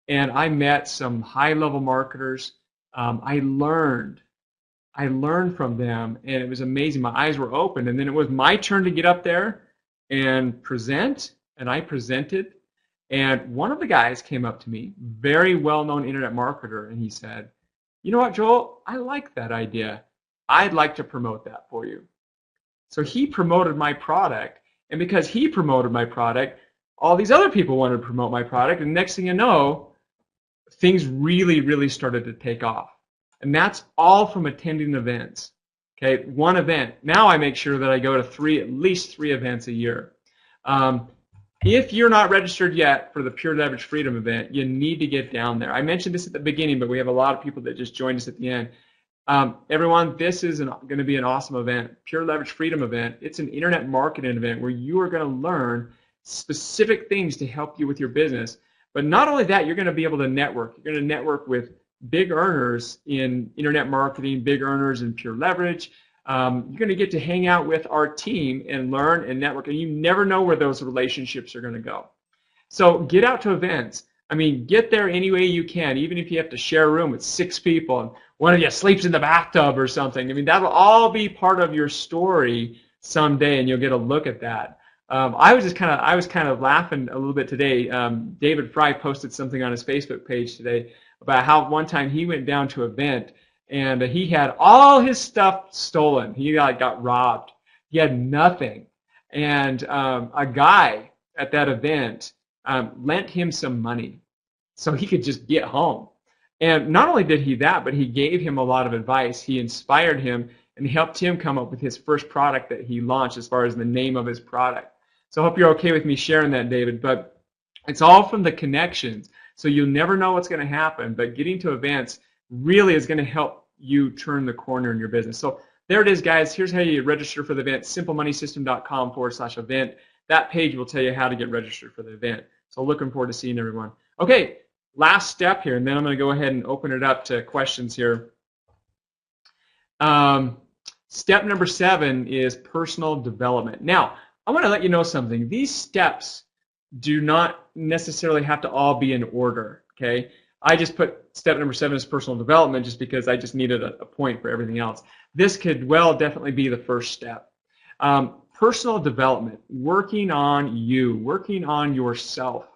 and I met some high-level marketers. I learned from them, and it was amazing. My eyes were open, and then it was my turn to get up there and present, and I presented. And one of the guys came up to me, very well-known internet marketer, and he said, you know what, Joel, I like that idea. I'd like to promote that for you. So he promoted my product, and because he promoted my product, all these other people wanted to promote my product, and next thing you know, things really, really started to take off. And that's all from attending events. Okay, one event. Now I make sure that I go to at least three events a year. If you're not registered yet for the Pure Leverage Freedom event, you need to get down there. I mentioned this at the beginning, but we have a lot of people that just joined us at the end. Everyone, this is going to be an awesome event. Pure Leverage Freedom event. It's an internet marketing event where you are going to learn specific things to help you with your business. But not only that, you're going to be able to network. You're going to network with big earners in internet marketing, big earners in Pure Leverage. You're going to get to hang out with our team and learn and network, and you never know where those relationships are going to go. So get out to events. I mean, get there any way you can, even if you have to share a room with 6 people and one of you sleeps in the bathtub or something. I mean, that'll all be part of your story someday, and you'll get a look at that. I was kind of laughing a little bit today. David Fry posted something on his Facebook page today about how one time he went down to an event and he had all his stuff stolen. He got robbed. He had nothing. And a guy at that event lent him some money so he could just get home. And not only did he that, but he gave him a lot of advice. He inspired him and helped him come up with his first product that he launched as far as the name of his product. So I hope you're okay with me sharing that, David. But it's all from the connections. So you'll never know what's going to happen. But getting to events really is going to help you turn the corner in your business. So there it is, guys. Here's how you register for the event, simplemoniesystem.com/event. That page will tell you how to get registered for the event. So looking forward to seeing everyone. Okay, last step here, and then I'm going to go ahead and open it up to questions here. Step number 7 is personal development. Now, I want to let you know something. These steps do not necessarily have to all be in order, okay? I just put step number 7 as personal development just because I just needed a point for everything else. This could definitely be the first step. Personal development, working on you, working on yourself.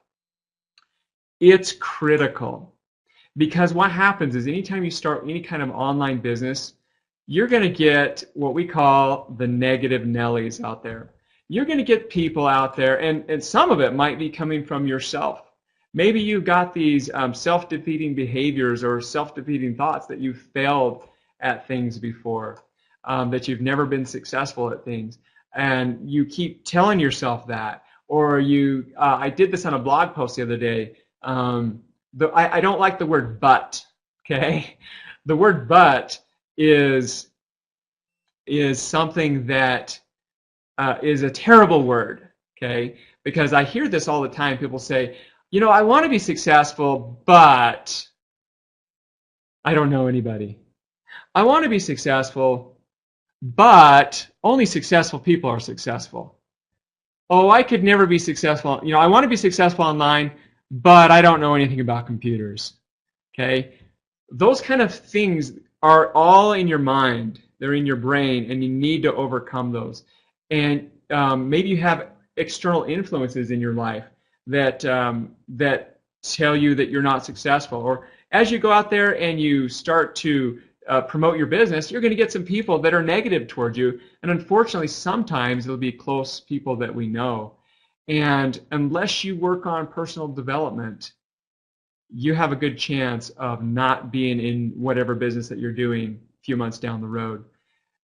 It's critical because what happens is anytime you start any kind of online business, you're going to get what we call the negative Nellies out there. You're going to get people out there, and some of it might be coming from yourself. Maybe you've got these self-defeating behaviors or self-defeating thoughts that you've failed at things before, that you've never been successful at things, and you keep telling yourself that. Or I did this on a blog post the other day. I don't like the word but, okay? The word but is something that is a terrible word, okay? Because I hear this all the time. People say, you know, I want to be successful, but I don't know anybody. I want to be successful, but only successful people are successful. Oh, I could never be successful. You know, I want to be successful online, but I don't know anything about computers. Okay? Those kind of things are all in your mind. They're in your brain, and you need to overcome those. And maybe you have external influences in your life that that tell you that you're not successful. Or as you go out there and you start to promote your business, you're going to get some people that are negative towards you. And unfortunately, sometimes it'll be close people that we know. And unless you work on personal development, you have a good chance of not being in whatever business that you're doing a few months down the road.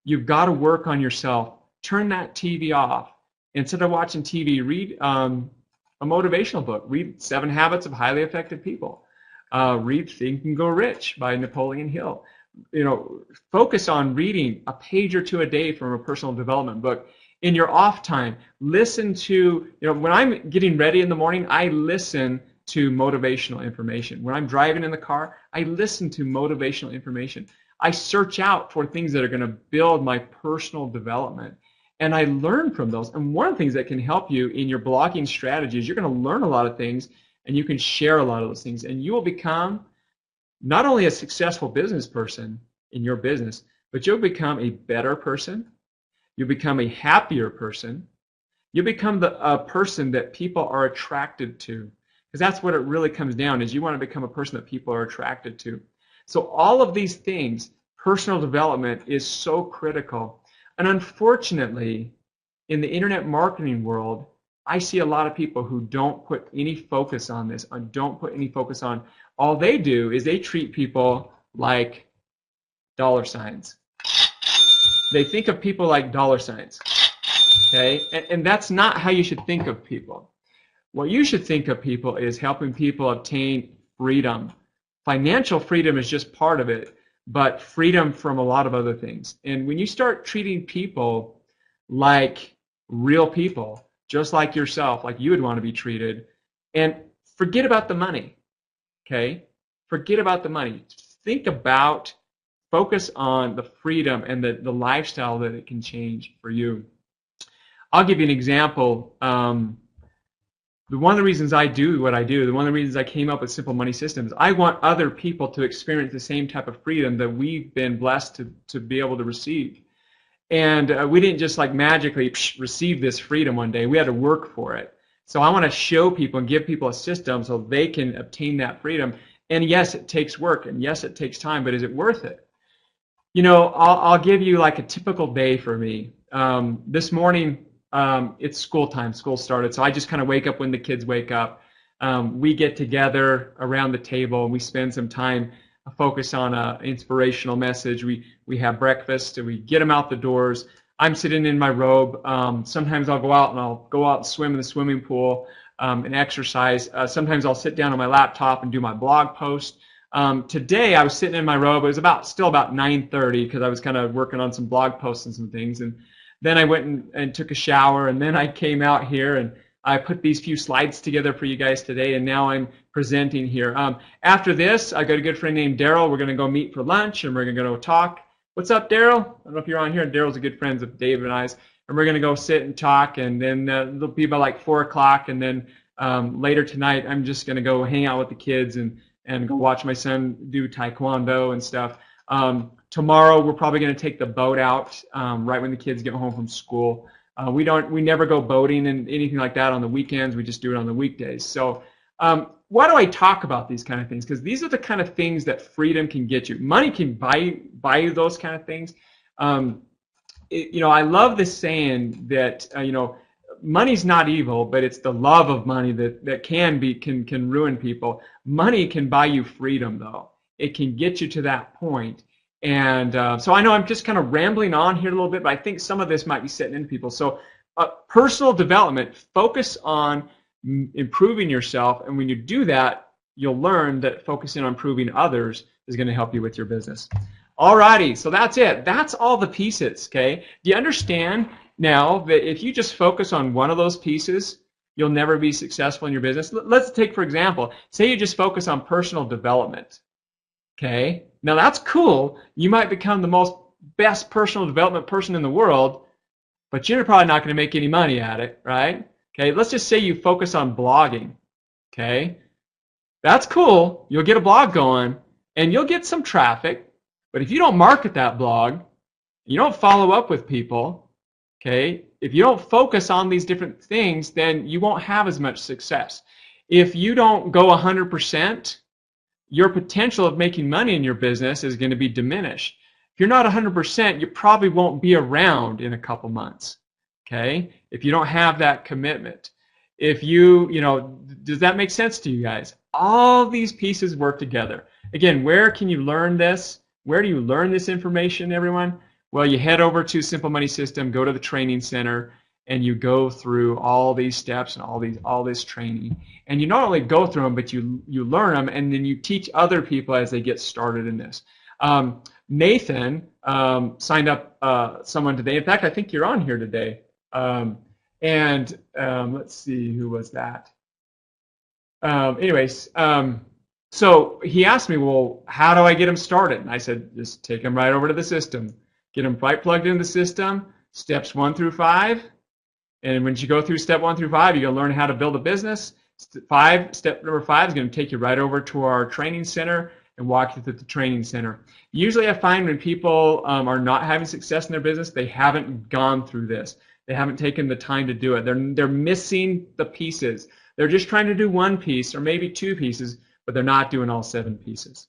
You've got to work on yourself. Turn that TV off. Instead of watching TV, read a motivational book. Read 7 Habits of Highly Effective People. Read Think and Go Rich by Napoleon Hill. You know, focus on reading a page or two a day from a personal development book. In your off time, listen to, you know, when I'm getting ready in the morning, I listen to motivational information. When I'm driving in the car, I listen to motivational information. I search out for things that are going to build my personal development, and I learn from those. And one of the things that can help you in your blogging strategy is you're going to learn a lot of things, and you can share a lot of those things, and you will become not only a successful business person in your business, but you'll become a better person. You'll become a happier person. You'll become a person that people are attracted to. Because that's what it really comes down, is you want to become a person that people are attracted to. So all of these things, personal development is so critical. And unfortunately, in the internet marketing world, I see a lot of people who don't put any focus on this, and don't put any focus on, all they do is they treat people like dollar signs. They think of people like dollar signs, okay? And that's not how you should think of people. What you should think of people is helping people obtain freedom. Financial freedom is just part of it, but freedom from a lot of other things. And when you start treating people like real people, just like yourself, like you would want to be treated, and forget about the money, okay? Forget about the money. Think about, focus on the freedom and the lifestyle that it can change for you. I'll give you an example. One of the reasons I do what I do, one of the reasons I came up with Simple Money Systems, I want other people to experience the same type of freedom that we've been blessed to be able to receive. And we didn't just like magically receive this freedom one day. We had to work for it. So I want to show people and give people a system so they can obtain that freedom. And yes, it takes work, and yes, it takes time, but is it worth it? You know, I'll give you like a typical day for me. This morning, it's school time. School started, so I just kind of wake up when the kids wake up. We get together around the table and we spend some time focus on an inspirational message. We have breakfast and we get them out the doors. I'm sitting in my robe. Sometimes I'll go out and swim in the swimming pool and exercise. Sometimes I'll sit down on my laptop and do my blog post. Today I was sitting in my robe. It was still about 9:30 because I was kind of working on some blog posts and some things. And then I went and took a shower, and then I came out here and I put these few slides together for you guys today, and now I'm presenting here. After this, I got a good friend named Daryl. We're going to go meet for lunch, and we're going to go talk. What's up, Daryl? I don't know if you're on here. Daryl's a good friend of Dave and I's, and we're going to go sit and talk, and then it'll be about like 4 o'clock, and then later tonight, I'm just going to go hang out with the kids and go watch my son do taekwondo and stuff. Tomorrow we're probably going to take the boat out right when the kids get home from school. We never go boating and anything like that on the weekends. We just do it on the weekdays. So why do I talk about these kind of things? Because these are the kind of things that freedom can get you. Money can buy you those kind of things. You know, I love this saying that you know, money's not evil, but it's the love of money that can ruin people. Money can buy you freedom, though. It can get you to that point. And so I know I'm just kind of rambling on here a little bit, but I think some of this might be setting into people. So personal development, focus on improving yourself. And when you do that, you'll learn that focusing on improving others is going to help you with your business. Alrighty, so that's it. That's all the pieces, okay? Do you understand now that if you just focus on one of those pieces, you'll never be successful in your business? Let's take, for example, say you just focus on personal development, okay? Now that's cool. You might become the most best personal development person in the world, but you're probably not going to make any money at it, right? Okay, let's just say you focus on blogging, okay? That's cool. You'll get a blog going and you'll get some traffic. But if you don't market that blog, you don't follow up with people, okay? If you don't focus on these different things, then you won't have as much success. If you don't go 100%, your potential of making money in your business is going to be diminished. If you're not 100%, you probably won't be around in a couple months, okay? If you don't have that commitment. If you know, does that make sense to you guys? All these pieces work together. Again, where can you learn this? Where do you learn this information, everyone? Well, you head over to Simple Money System, go to the training center, and you go through all these steps and all this training. And you not only go through them, but you learn them, and then you teach other people as they get started in this. Nathan signed up someone today. In fact, I think you're on here today. Let's see, who was that? So he asked me, well, how do I get him started? And I said, just take him right over to the system. Get him right plugged into the system, steps 1 through 5. And when you go through step 1 through 5, you're going to learn how to build a business. Step number 5 is going to take you right over to our training center and walk you through the training center. Usually I find when people are not having success in their business, they haven't gone through this. They haven't taken the time to do it. They're missing the pieces. They're just trying to do one piece or maybe 2 pieces, but they're not doing all 7 pieces.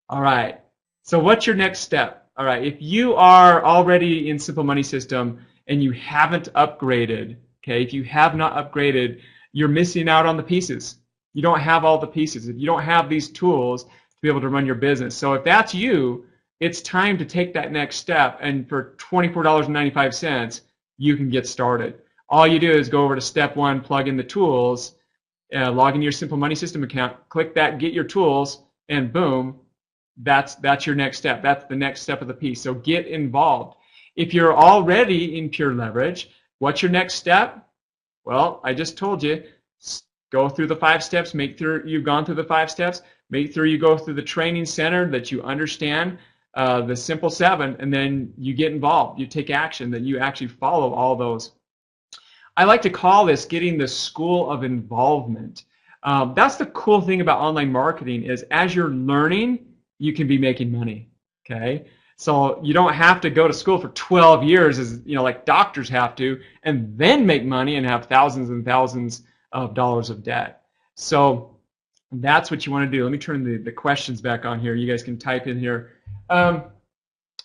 All right, so what's your next step? All right, if you are already in Simple Money System and you haven't upgraded, okay, if you have not upgraded, you're missing out on the pieces. You don't have all the pieces. If you don't have these tools to be able to run your business. So if that's you, it's time to take that next step, and for $24.95, you can get started. All you do is go over to step 1, plug in the tools, log into your Simple Money System account, click that, get your tools, and boom, that's your next step. That's the next step of the piece. So get involved. If you're already in pure leverage, what's your next step? Well, I just told you, go through the 5 steps, make sure you've gone through the 5 steps, make sure you go through the training center, that you understand the simple 7, and then you get involved. You take action, that you actually follow all those. I like to call this getting the school of involvement. That's the cool thing about online marketing, is as you're learning, you can be making money, okay? So you don't have to go to school for 12 years, as like doctors have to, and then make money and have thousands and thousands of dollars of debt. So that's what you want to do. Let me turn the questions back on here. You guys can type in here.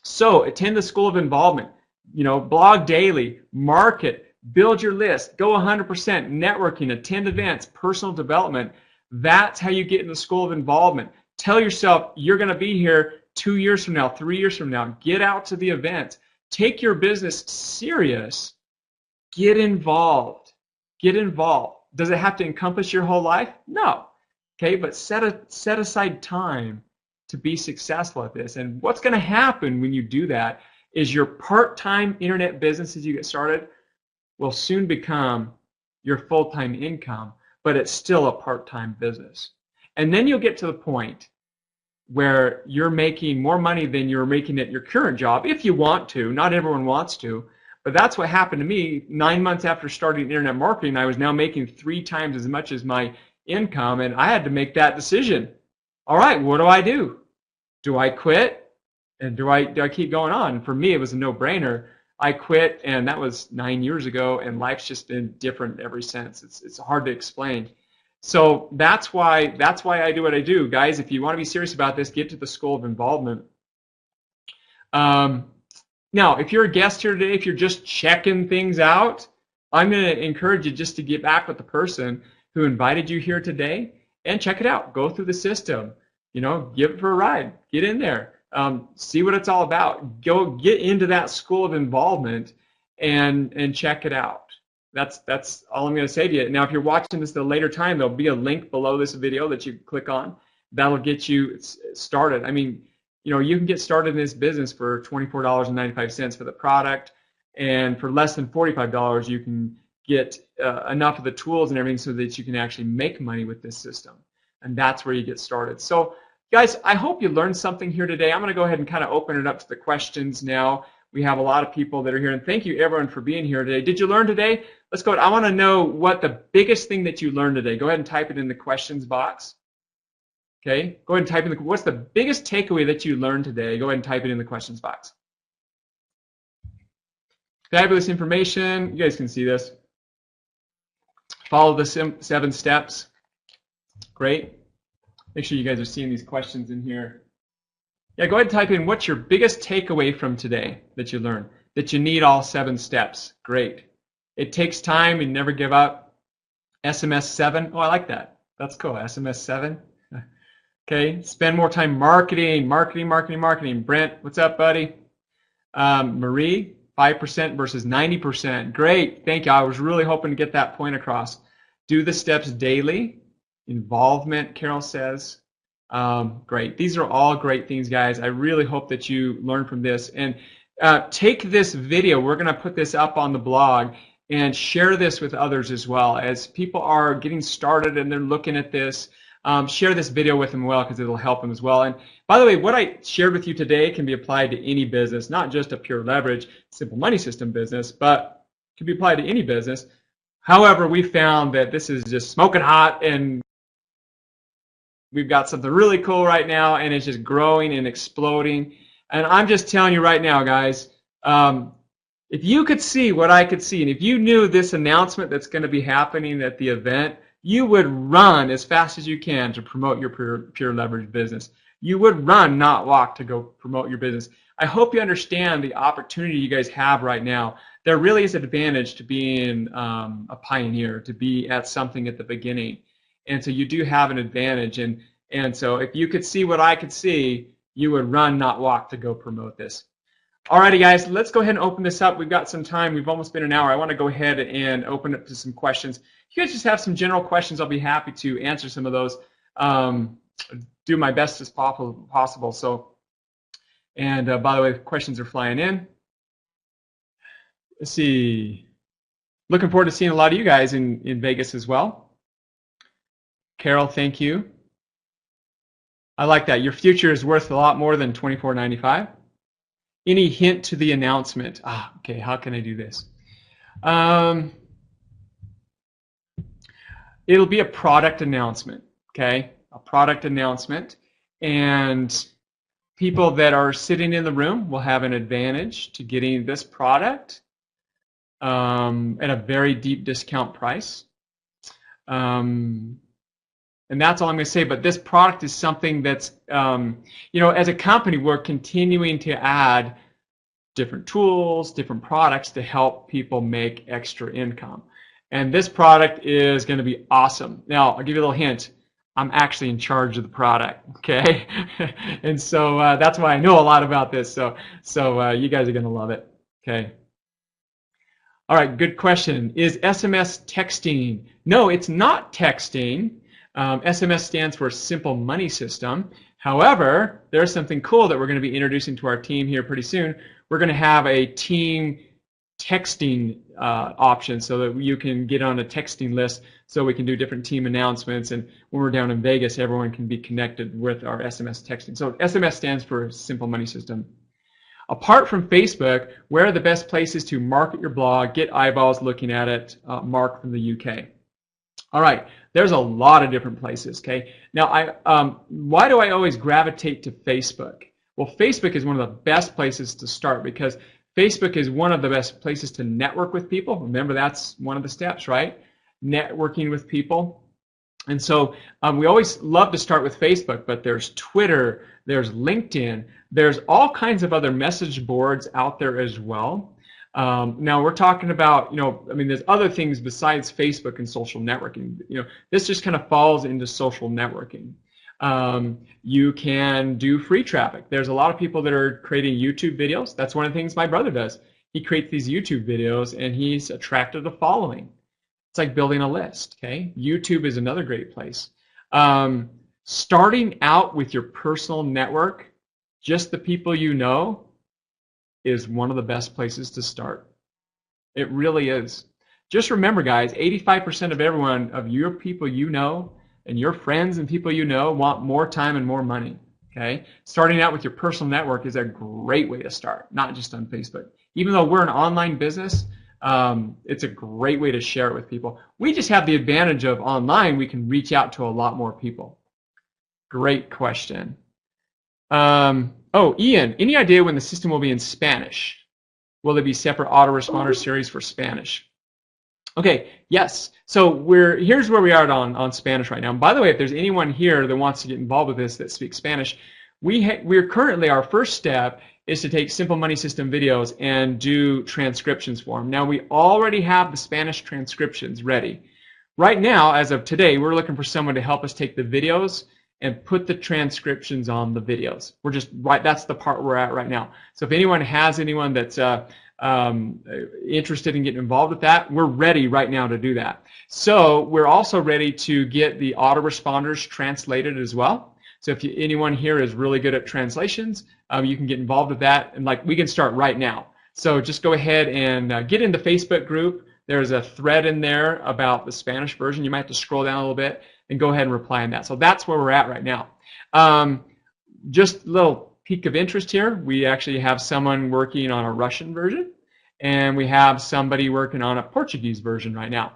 So attend the school of involvement. Blog daily, market, build your list, go 100%, networking, attend events, personal development. That's how you get in the school of involvement. Tell yourself you're going to be here 2 years from now, 3 years from now. Get out to the event. Take your business serious. Get involved. Get involved. Does it have to encompass your whole life? No. Okay, but set aside time to be successful at this. And what's going to happen when you do that is your part-time internet business, as you get started, will soon become your full-time income, but it's still a part-time business. And then you'll get to the point where you're making more money than you're making at your current job, if you want to. Not everyone wants to, but that's what happened to me. 9 months after starting internet marketing, I was now making 3 times as much as my income, and I had to make that decision. All right, what do? Do I quit? And do I keep going on? For me, it was a no-brainer. I quit, and that was 9 years ago, and life's just been different ever since. It's hard to explain. So that's why I do what I do. Guys, if you want to be serious about this, get to the school of involvement. Now, if you're a guest here today, if you're just checking things out, I'm going to encourage you just to get back with the person who invited you here today and check it out. Go through the system. Give it for a ride. Get in there. See what it's all about. Go get into that school of involvement and check it out. That's all I'm going to say to you. Now, if you're watching this at a later time, there'll be a link below this video that you can click on. That'll get you started. I mean, you can get started in this business for $24.95 for the product, and for less than $45, you can get enough of the tools and everything so that you can actually make money with this system. And that's where you get started. So guys, I hope you learned something here today. I'm going to go ahead and kind of open it up to the questions now. We have a lot of people that are here, and thank you everyone for being here today. Did you learn today? Let's go ahead. I want to know what the biggest thing that you learned today. Go ahead and type it in the questions box. Okay, go ahead and type in what's the biggest takeaway that you learned today? Go ahead and type it in the questions box. Fabulous information. You guys can see this. Follow the 7 steps. Great. Make sure you guys are seeing these questions in here. Yeah, go ahead and type in what's your biggest takeaway from today that you learned, that you need all 7 steps. Great. It takes time and never give up. SMS 7. Oh, I like that. That's cool. SMS 7. Okay. Spend more time marketing. Brent, what's up, buddy? Marie, 5% versus 90%. Great. Thank you. I was really hoping to get that point across. Do the steps daily. Involvement, Carol says. Great. These are all great things, guys. I really hope that you learn from this. And take this video. We're going to put this up on the blog and share this with others as well. As people are getting started and they're looking at this, share this video with them well, because it'll help them as well. And by the way, what I shared with you today can be applied to any business, not just a pure leverage, simple money system business, but can be applied to any business. However, we found that this is just smoking hot, and we've got something really cool right now, and it's just growing and exploding. And I'm just telling you right now, guys, if you could see what I could see, and if you knew this announcement that's going to be happening at the event, you would run as fast as you can to promote your pure leverage business. You would run, not walk, to go promote your business. I hope you understand the opportunity you guys have right now. There really is an advantage to being a pioneer, to be at something at the beginning. And so you do have an advantage. And so if you could see what I could see, you would run, not walk, to go promote this. Alrighty, guys, let's go ahead and open this up. We've got some time. We've almost been an hour. I want to go ahead and open it to some questions. If you guys just have some general questions, I'll be happy to answer some of those. Do my best as possible. So, and by the way, questions are flying in. Let's see. Looking forward to seeing a lot of you guys in Vegas as well. Carol, thank you. I like that. Your future is worth a lot more than $24.95. Any hint to the announcement? Okay, how can I do this? It'll be a product announcement, okay? A product announcement. And people that are sitting in the room will have an advantage to getting this product at a very deep discount price. And that's all I'm going to say. But this product is something that's, as a company, we're continuing to add different tools, different products to help people make extra income. And this product is going to be awesome. Now, I'll give you a little hint. I'm actually in charge of the product, okay? And so that's why I know a lot about this. So you guys are going to love it, okay? All right, good question. Is SMS texting? No, it's not texting. SMS stands for Simple Money System. However, there's something cool that we're going to be introducing to our team here pretty soon. We're going to have a team texting option so that you can get on a texting list so we can do different team announcements. And when we're down in Vegas, everyone can be connected with our SMS texting. So SMS stands for Simple Money System. Apart from Facebook, where are the best places to market your blog, get eyeballs looking at it? Mark from the UK. All right, there's a lot of different places, okay? Now, why do I always gravitate to Facebook? Well, Facebook is one of the best places to start because Facebook is one of the best places to network with people. Remember, that's one of the steps, right? Networking with people. And so we always love to start with Facebook, but there's Twitter, there's LinkedIn, there's all kinds of other message boards out there as well. Now we're talking about, there's other things besides Facebook and social networking. This just kind of falls into social networking. You can do free traffic. There's a lot of people that are creating YouTube videos. That's one of the things my brother does. He creates these YouTube videos and he's attracted a following. It's like building a list, okay? YouTube is another great place. Starting out with your personal network just the people you know is one of the best places to start. It really is. Just remember, guys, 85% of everyone, of your people you know, and your friends and people you know, want more time and more money. Okay? Starting out with your personal network is a great way to start, not just on Facebook. Even though we're an online business, it's a great way to share it with people. We just have the advantage of online. We can reach out to a lot more people. Great question. Oh, Ian, any idea when the system will be in Spanish? Will there be separate autoresponder series for Spanish? Okay, yes. So here's where we are on Spanish right now. And by the way, if there's anyone here that wants to get involved with this that speaks Spanish, we're currently, our first step is to take Simple Money System videos and do transcriptions for them. Now, we already have the Spanish transcriptions ready. Right now, as of today, we're looking for someone to help us take the videos and put the transcriptions on the videos. We're just that's the part we're at right now. So if anyone has anyone that's interested in getting involved with that, we're ready right now to do that. So we're also ready to get the autoresponders translated as well. So if anyone here is really good at translations, you can get involved with that, and we can start right now. So just go ahead and get in the Facebook group. There's a thread in there about the Spanish version. You might have to scroll down a little bit and go ahead and reply on that. So that's where we're at right now. Just a little peak of interest here. We actually have someone working on a Russian version, and we have somebody working on a Portuguese version right now.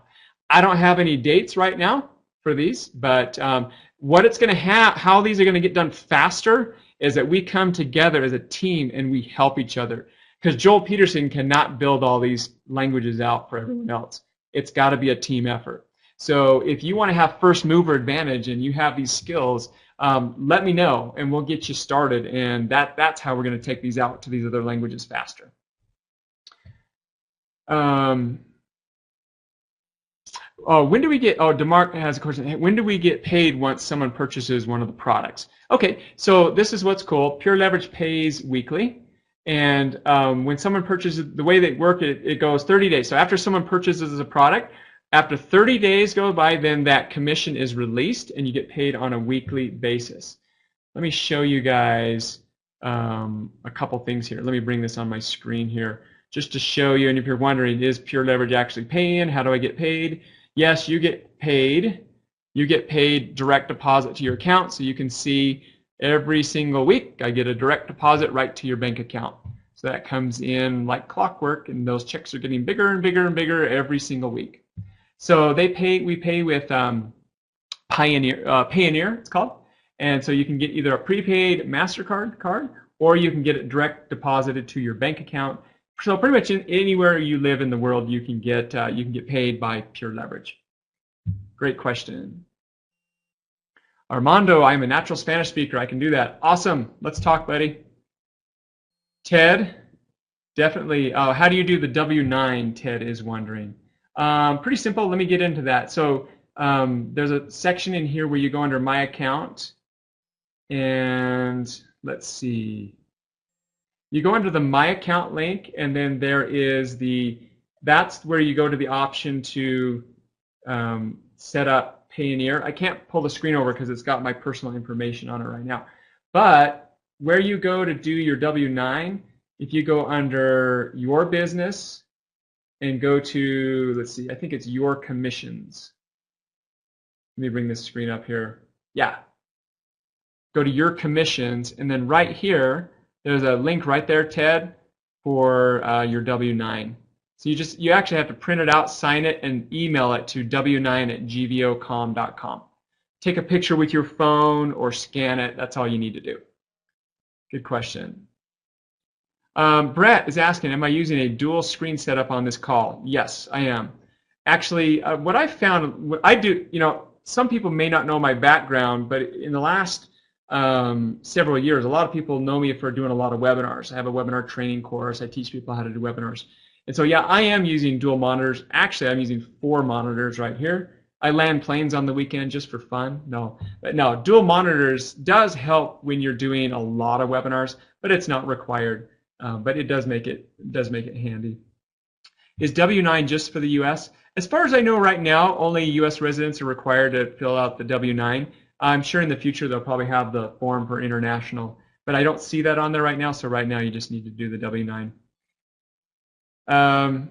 I don't have any dates right now for these, but what it's going to how these are going to get done faster is that we come together as a team and we help each other. Because Joel Peterson cannot build all these languages out for everyone else. It's got to be a team effort. So if you want to have first mover advantage and you have these skills, let me know and we'll get you started. And that's how we're going to take these out to these other languages faster. When do we get, DeMarc has a question. When do we get paid once someone purchases one of the products? Okay, so this is what's cool. Pure Leverage pays weekly. And when someone purchases, the way they work it goes 30 days. So after someone purchases a product, after 30 days go by, then that commission is released and you get paid on a weekly basis. Let me show you guys a couple things here. Let me bring this on my screen here just to show you. And if you're wondering, is Pure Leverage actually paying? How do I get paid? Yes, you get paid. You get paid direct deposit to your account, so you can see every single week I get a direct deposit right to your bank account. So that comes in like clockwork, and those checks are getting bigger and bigger and bigger every single week. So we pay with Payoneer, it's called. And so you can get either a prepaid MasterCard card, or you can get it direct deposited to your bank account. So pretty much anywhere you live in the world, you can get paid by Pure Leverage. Great question. Armando, I'm a natural Spanish speaker. I can do that. Awesome. Let's talk, buddy. Ted, definitely. How do you do the W-9? Ted is wondering. Pretty simple. Let me get into that. So there's a section in here where you go under My Account, and let's see. You go under the My Account link, and then there is that's where you go to the option to set up Payoneer. I can't pull the screen over because it's got my personal information on it right now. But where you go to do your W-9, if you go under Your Business and go to, let's see, I think it's Your Commissions. Let me bring this screen up here. Yeah. Go to Your Commissions, and then right here, there's a link right there, Ted, for your W-9. So you actually have to print it out, sign it, and email it to w9@gvocom.com. Take a picture with your phone or scan it. That's all you need to do. Good question. Brett is asking, am I using a dual screen setup on this call? Yes, I am. Actually, what I found, what I do, some people may not know my background, but in the last several years, a lot of people know me for doing a lot of webinars. I have a webinar training course. I teach people how to do webinars. And so, yeah, I am using dual monitors. Actually, I'm using 4 monitors right here. I land planes on the weekend just for fun. No, but no, dual monitors does help when you're doing a lot of webinars, but it's not required. But it does make it handy. Is W-9 just for the U.S.? As far as I know right now, only U.S. residents are required to fill out the W-9. I'm sure in the future they'll probably have the form for international. but I don't see that on there right now. So right now you just need to do the W-9. W-9,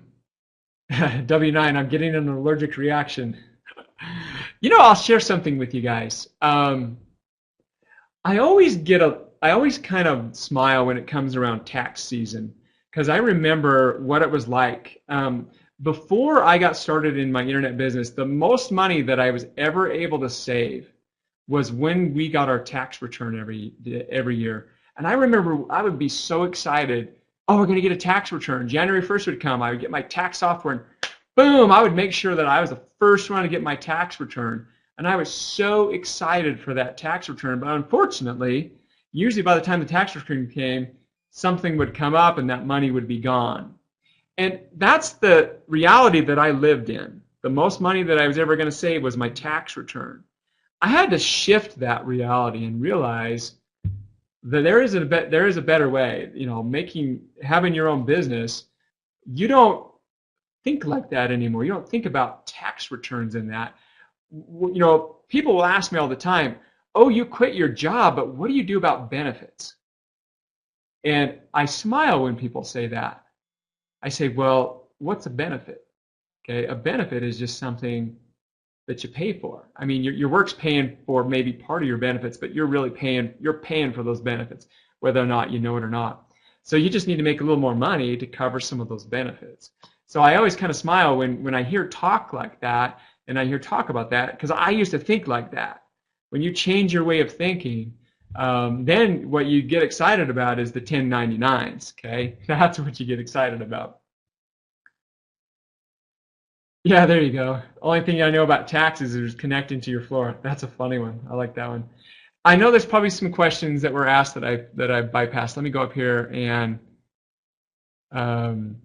I'm getting an allergic reaction. You know, I'll share something with you guys. I always kind of smile when it comes around tax season because I remember what it was like. Before I got started in my internet business, the most money that I was ever able to save was when we got our tax return every year. And I remember I would be so excited. Oh, we're going to get a tax return. January 1st would come. I would get my tax software and boom, I would make sure that I was the first one to get my tax return. And I was so excited for that tax return. But unfortunately, usually by the time the tax return came, something would come up and that money would be gone. And that's the reality that I lived in. The most money that I was ever going to save was my tax return. I had to shift that reality and realize that there is a better way. You know, having your own business, you don't think like that anymore. You don't think about tax returns in that. You know, people will ask me all the time, "Oh, you quit your job, but what do you do about benefits?" And I smile when people say that. I say, "Well, what's a benefit?" Okay, a benefit is just something that you pay for. I mean, your work's paying for maybe part of your benefits, but you're paying for those benefits, whether or not you know it or not. So you just need to make a little more money to cover some of those benefits. So I always kind of smile when I hear talk like that, and I hear talk about that, because I used to think like that. When you change your way of thinking, then what you get excited about is the 1099s, okay? That's what you get excited about. Yeah, there you go. Only thing I know about taxes is connecting to your floor. That's a funny one. I like that one. I know there's probably some questions that were asked that I bypassed. Let me go up here and um,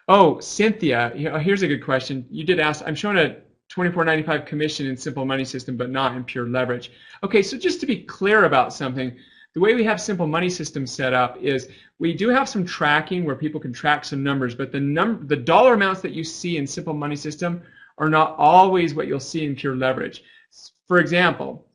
oh, Cynthia, here's a good question. You did ask, I'm showing a 24.95 commission in Simple Money System, but not in Pure Leverage. Okay, so just to be clear about something, the way we have Simple Money System set up is we do have some tracking where people can track some numbers, but the dollar amounts that you see in Simple Money System are not always what you'll see in Pure Leverage. For example,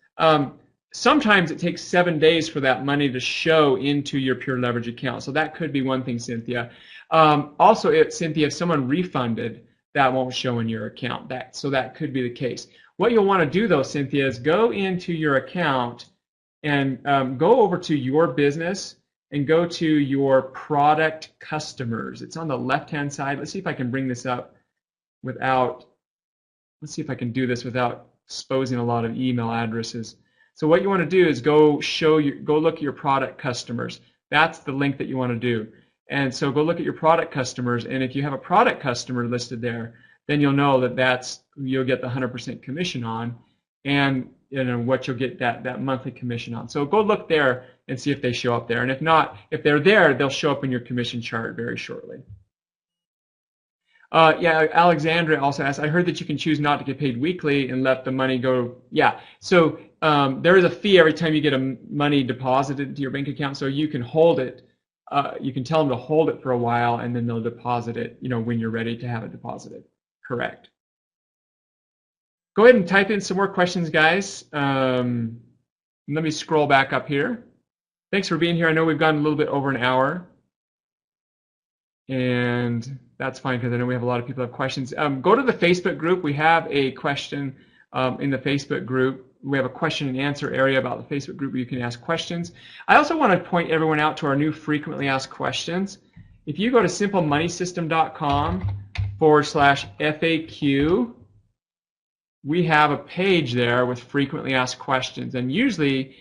sometimes it takes 7 days for that money to show into your Pure Leverage account. So that could be one thing, Cynthia. Also, Cynthia, if someone refunded, that won't show in your account. So that could be the case. What you'll want to do, though, Cynthia, is go into your account and go over to your business and go to your product customers. It's on the left-hand side. Let's see if I can bring this up without, let's see if I can do this without exposing a lot of email addresses. So what you want to do is go look at your product customers. That's the link that you want to do. And so go look at your product customers, and if you have a product customer listed there, then you'll know that you'll get the 100% commission on, and you know what you'll get that monthly commission on. So go look there and see if they show up there. And if not, if they're there, they'll show up in your commission chart very shortly. Yeah, Alexandra also asked, I heard that you can choose not to get paid weekly and let the money go. Yeah, so there is a fee every time you get money deposited into your bank account, so you can hold it. You can tell them to hold it for a while, and then they'll deposit it, you know, when you're ready to have it deposited. Correct. Go ahead and type in some more questions, guys. Let me scroll back up here. Thanks for being here. I know we've gone a little bit over an hour, and that's fine because I know we have a lot of people have questions. Go to the Facebook group. We have a question in the Facebook group. We have a question and answer area about the Facebook group where you can ask questions. I also want to point everyone out to our new frequently asked questions. If you go to simplemoneysystem.com/FAQ, we have a page there with frequently asked questions. And usually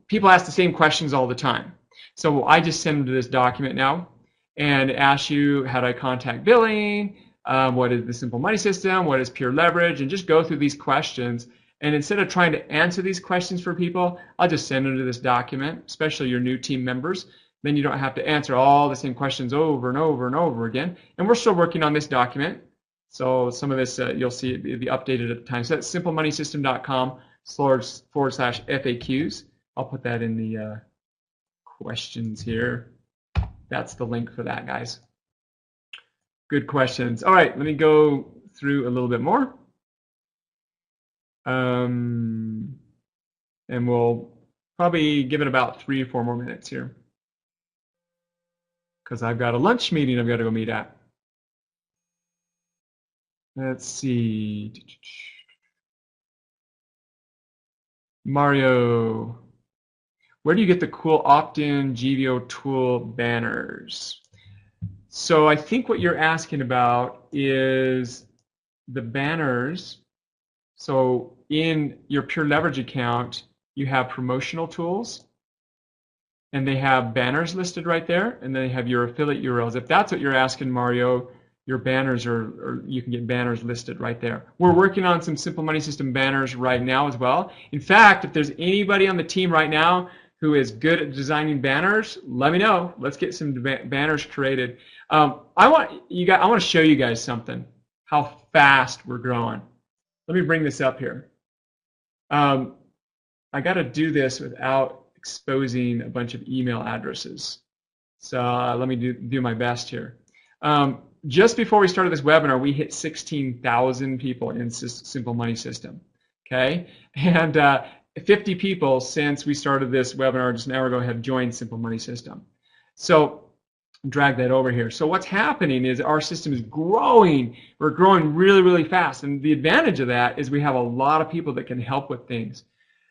people ask the same questions all the time. So I just send them to this document now and ask you, how do I contact billing? What is the Simple Money System? What is Pure Leverage? And just go through these questions. And instead of trying to answer these questions for people, I'll just send them to this document, especially your new team members. Then you don't have to answer all the same questions over and over and over again. And we're still working on this document. So some of this you'll see it be updated at the time. So that's simplemoneysystem.com/FAQs. I'll put that in the questions here. That's the link for that, guys. Good questions. All right, let me go through a little bit more. And we'll Probably give it about 3 or 4 more minutes here, because I've got a lunch meeting I've got to go meet at. Let's see. Mario, where do you get the cool opt-in GVO tool banners? So I think what you're asking about is the banners. So in your Pure Leverage account, you have promotional tools, and they have banners listed right there, and they have your affiliate URLs. If that's what you're asking, Mario, your banners or you can get banners listed right there. We're working on some Simple Money System banners right now as well. In fact, if there's anybody on the team right now who is good at designing banners, let me know. Let's get some banners created. I want to show you guys something, how fast we're growing. Let me bring this up here. I got to do this without exposing a bunch of email addresses. So let me do my best here. Just before we started this webinar, we hit 16,000 people in Simple Money System, okay? And 50 people since we started this webinar just an hour ago have joined Simple Money System. So drag that over here. So what's happening is our system is growing. We're growing really, really fast. And the advantage of that is we have a lot of people that can help with things.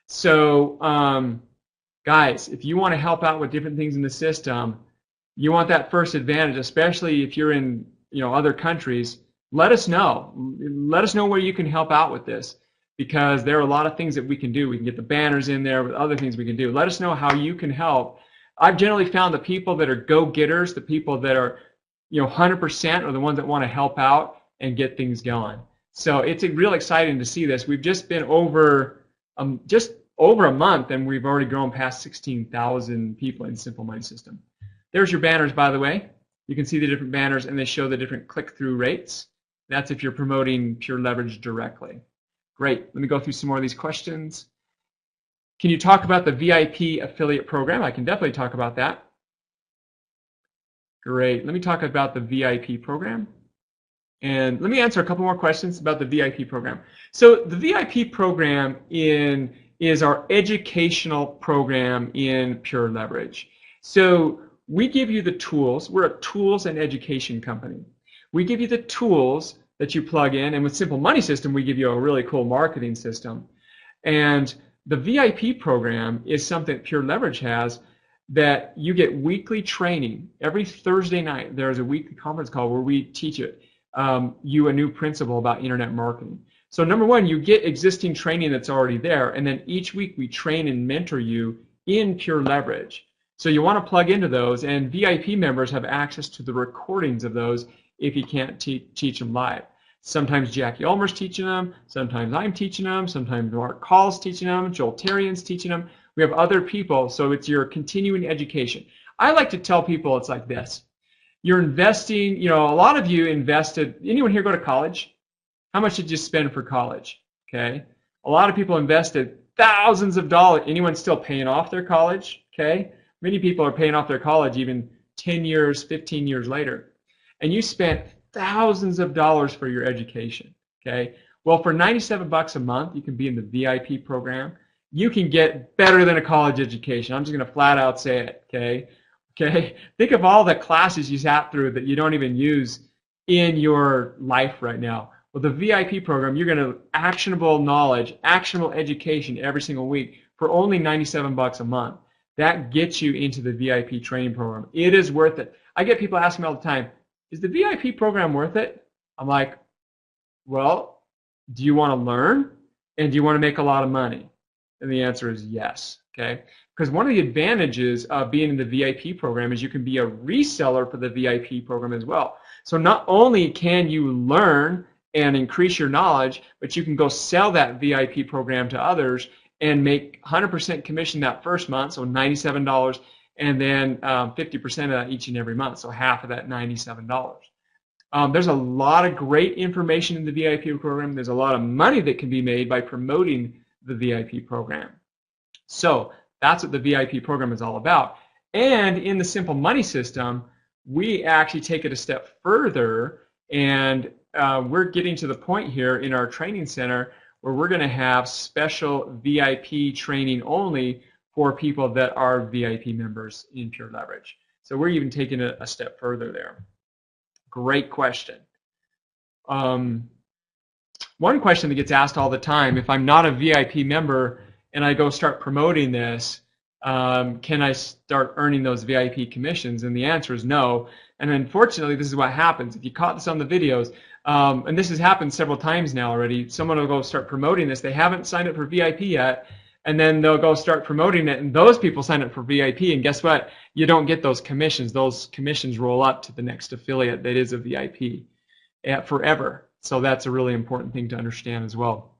So guys, if you want to help out with different things in the system, you want that first advantage, especially if you're in other countries. Let us know. Let us know where you can help out with this, because there are a lot of things that we can do. We can get the banners in there with other things we can do. Let us know how you can help. I've generally found the people that are go-getters, the people that are 100% are the ones that want to help out and get things going. So it's real exciting to see this. We've just been over a month, and we've already grown past 16,000 people in Simple Money System. There's your banners, by the way. You can see the different banners, and they show the different click-through rates. That's if you're promoting Pure Leverage directly. Great. Let me go through some more of these questions. Can you talk about the VIP affiliate program? I can definitely talk about that. Great. Let me talk about the VIP program. And let me answer a couple more questions about the VIP program. So the VIP program is our educational program in Pure Leverage. So we give you the tools. We're a tools and education company. We give you the tools that you plug in, and with Simple Money System, we give you a really cool marketing system. And the VIP program is something Pure Leverage has, that you get weekly training. Every Thursday night, there's a weekly conference call where we teach you a new principle about internet marketing. So number one, you get existing training that's already there, and then each week we train and mentor you in Pure Leverage. So you want to plug into those, and VIP members have access to the recordings of those if you can't teach them live. Sometimes Jackie Ulmer's teaching them, sometimes I'm teaching them, sometimes Mark Call's teaching them, Joel Terrian's teaching them. We have other people, so it's your continuing education. I like to tell people it's like this. You're investing, a lot of you invested, anyone here go to college? How much did you spend for college? Okay. A lot of people invested thousands of dollars. Anyone still paying off their college? Okay. Many people are paying off their college even 10 years, 15 years later. And you spent thousands of dollars for your education. Okay. Well, for 97 bucks a month, you can be in the VIP program. You can get better than a college education. I'm just going to flat out say it. Okay. Okay. Think of all the classes you sat through that you don't even use in your life right now. Well, the VIP program, you're going to actionable knowledge, actionable education every single week for only 97 bucks a month. That gets you into the VIP training program. It is worth it. I get people asking me all the time, is the VIP program worth it? I'm like, well, do you want to learn and do you want to make a lot of money? And the answer is yes, okay? Because one of the advantages of being in the VIP program is you can be a reseller for the VIP program as well. So not only can you learn and increase your knowledge, but you can go sell that VIP program to others and make 100% commission that first month, so $97, and then 50% of that each and every month, so half of that $97. There's a lot of great information in the VIP program. There's a lot of money that can be made by promoting the VIP program. So that's what the VIP program is all about. And in the Simple Money System, we actually take it a step further, and we're getting to the point here in our training center where we're going to have special VIP training only for people that are VIP members in Pure Leverage. So we're even taking it a step further there. Great question. One question that gets asked all the time, if I'm not a VIP member and I go start promoting this, can I start earning those VIP commissions? And the answer is no. And unfortunately, this is what happens. If you caught this on the videos, and this has happened several times now already, someone will go start promoting this. They haven't signed up for VIP yet, and then they'll go start promoting it, and those people sign up for VIP, and guess what? You don't get those commissions. Those commissions roll up to the next affiliate that is a VIP forever. So that's a really important thing to understand as well.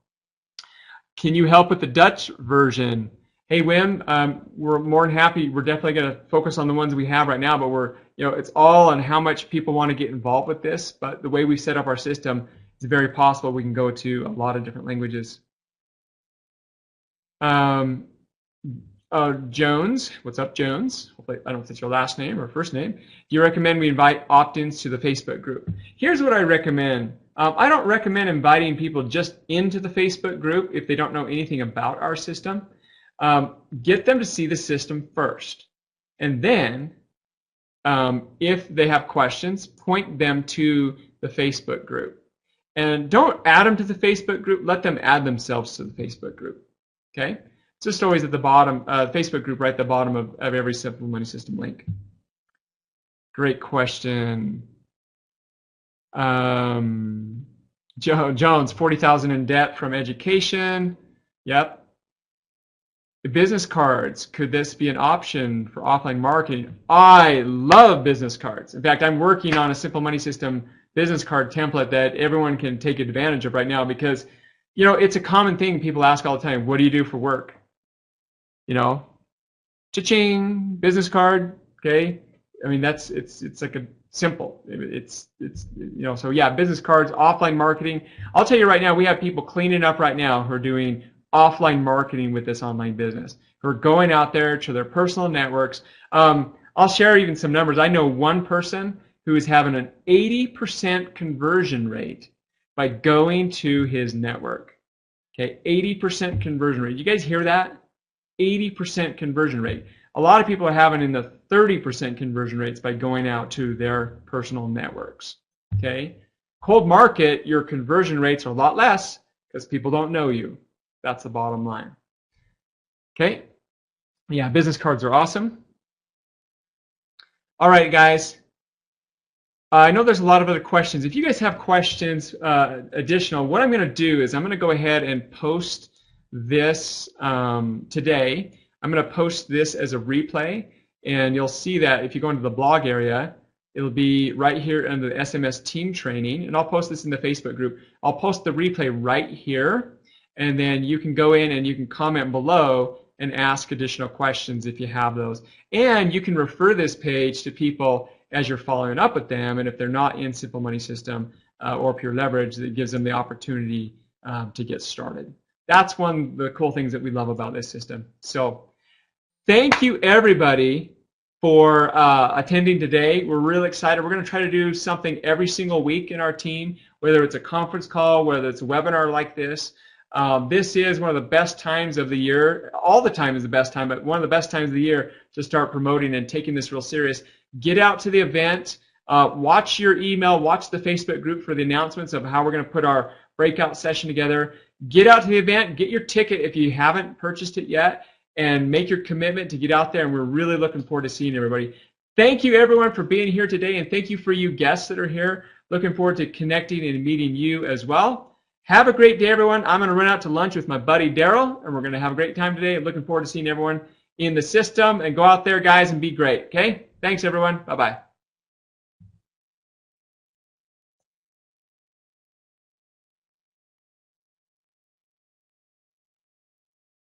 Can you help with the Dutch version? Hey, Wim, we're more than happy. We're definitely going to focus on the ones we have right now, but it's all on how much people want to get involved with this. But the way we set up our system, it's very possible we can go to a lot of different languages. Jones, what's up, Jones? Hopefully, I don't know if it's your last name or first name. Do you recommend we invite opt-ins to the Facebook group? Here's what I recommend. I don't recommend inviting people just into the Facebook group if they don't know anything about our system. Get them to see the system first. And then, if they have questions, point them to the Facebook group. And don't add them to the Facebook group. Let them add themselves to the Facebook group. Okay? It's just always at the bottom, Facebook group right at the bottom of every Simple Money System link. Great question. Jones, 40,000 in debt from education. Yep. The business cards, could this be an option for offline marketing? I love business cards. In fact, I'm working on a Simple Money System business card template that everyone can take advantage of right now because, it's a common thing people ask all the time. What do you do for work? Cha-ching, business card, okay? I mean, it's like a simple. So yeah, business cards, offline marketing. I'll tell you right now, we have people cleaning up right now who are doing offline marketing with this online business, who are going out there to their personal networks. I'll share even some numbers. I know one person who is having an 80% conversion rate by going to his network. Okay, 80% conversion rate. You guys hear that? 80% conversion rate. A lot of people are having in the 30% conversion rates by going out to their personal networks. Okay, cold market, your conversion rates are a lot less because people don't know you. That's the bottom line. Okay, yeah, business cards are awesome. All right, guys. I know there's a lot of other questions. If you guys have questions additional, what I'm going to do is I'm going to go ahead and post this today. I'm going to post this as a replay, and you'll see that if you go into the blog area, it'll be right here under the SMS team training, and I'll post this in the Facebook group. I'll post the replay right here, and then you can go in and you can comment below and ask additional questions if you have those. And you can refer this page to people as you're following up with them, and if they're not in Simple Money System or Pure Leverage, that gives them the opportunity to get started. That's one of the cool things that we love about this system. So thank you, everybody, for attending today. We're really excited. We're going to try to do something every single week in our team, whether it's a conference call, whether it's a webinar like this. This is one of the best times of the year. All the time is the best time, but one of the best times of the year to start promoting and taking this real serious. Get out to the event. Watch your email. Watch the Facebook group for the announcements of how we're going to put our breakout session together. Get out to the event. Get your ticket if you haven't purchased it yet, and make your commitment to get out there. And we're really looking forward to seeing everybody. Thank you, everyone, for being here today, and thank you for you guests that are here. Looking forward to connecting and meeting you as well. Have a great day, everyone. I'm going to run out to lunch with my buddy Daryl, and we're going to have a great time today. Looking forward to seeing everyone in the system, and go out there, guys, and be great. Okay? Thanks, everyone. Bye-bye.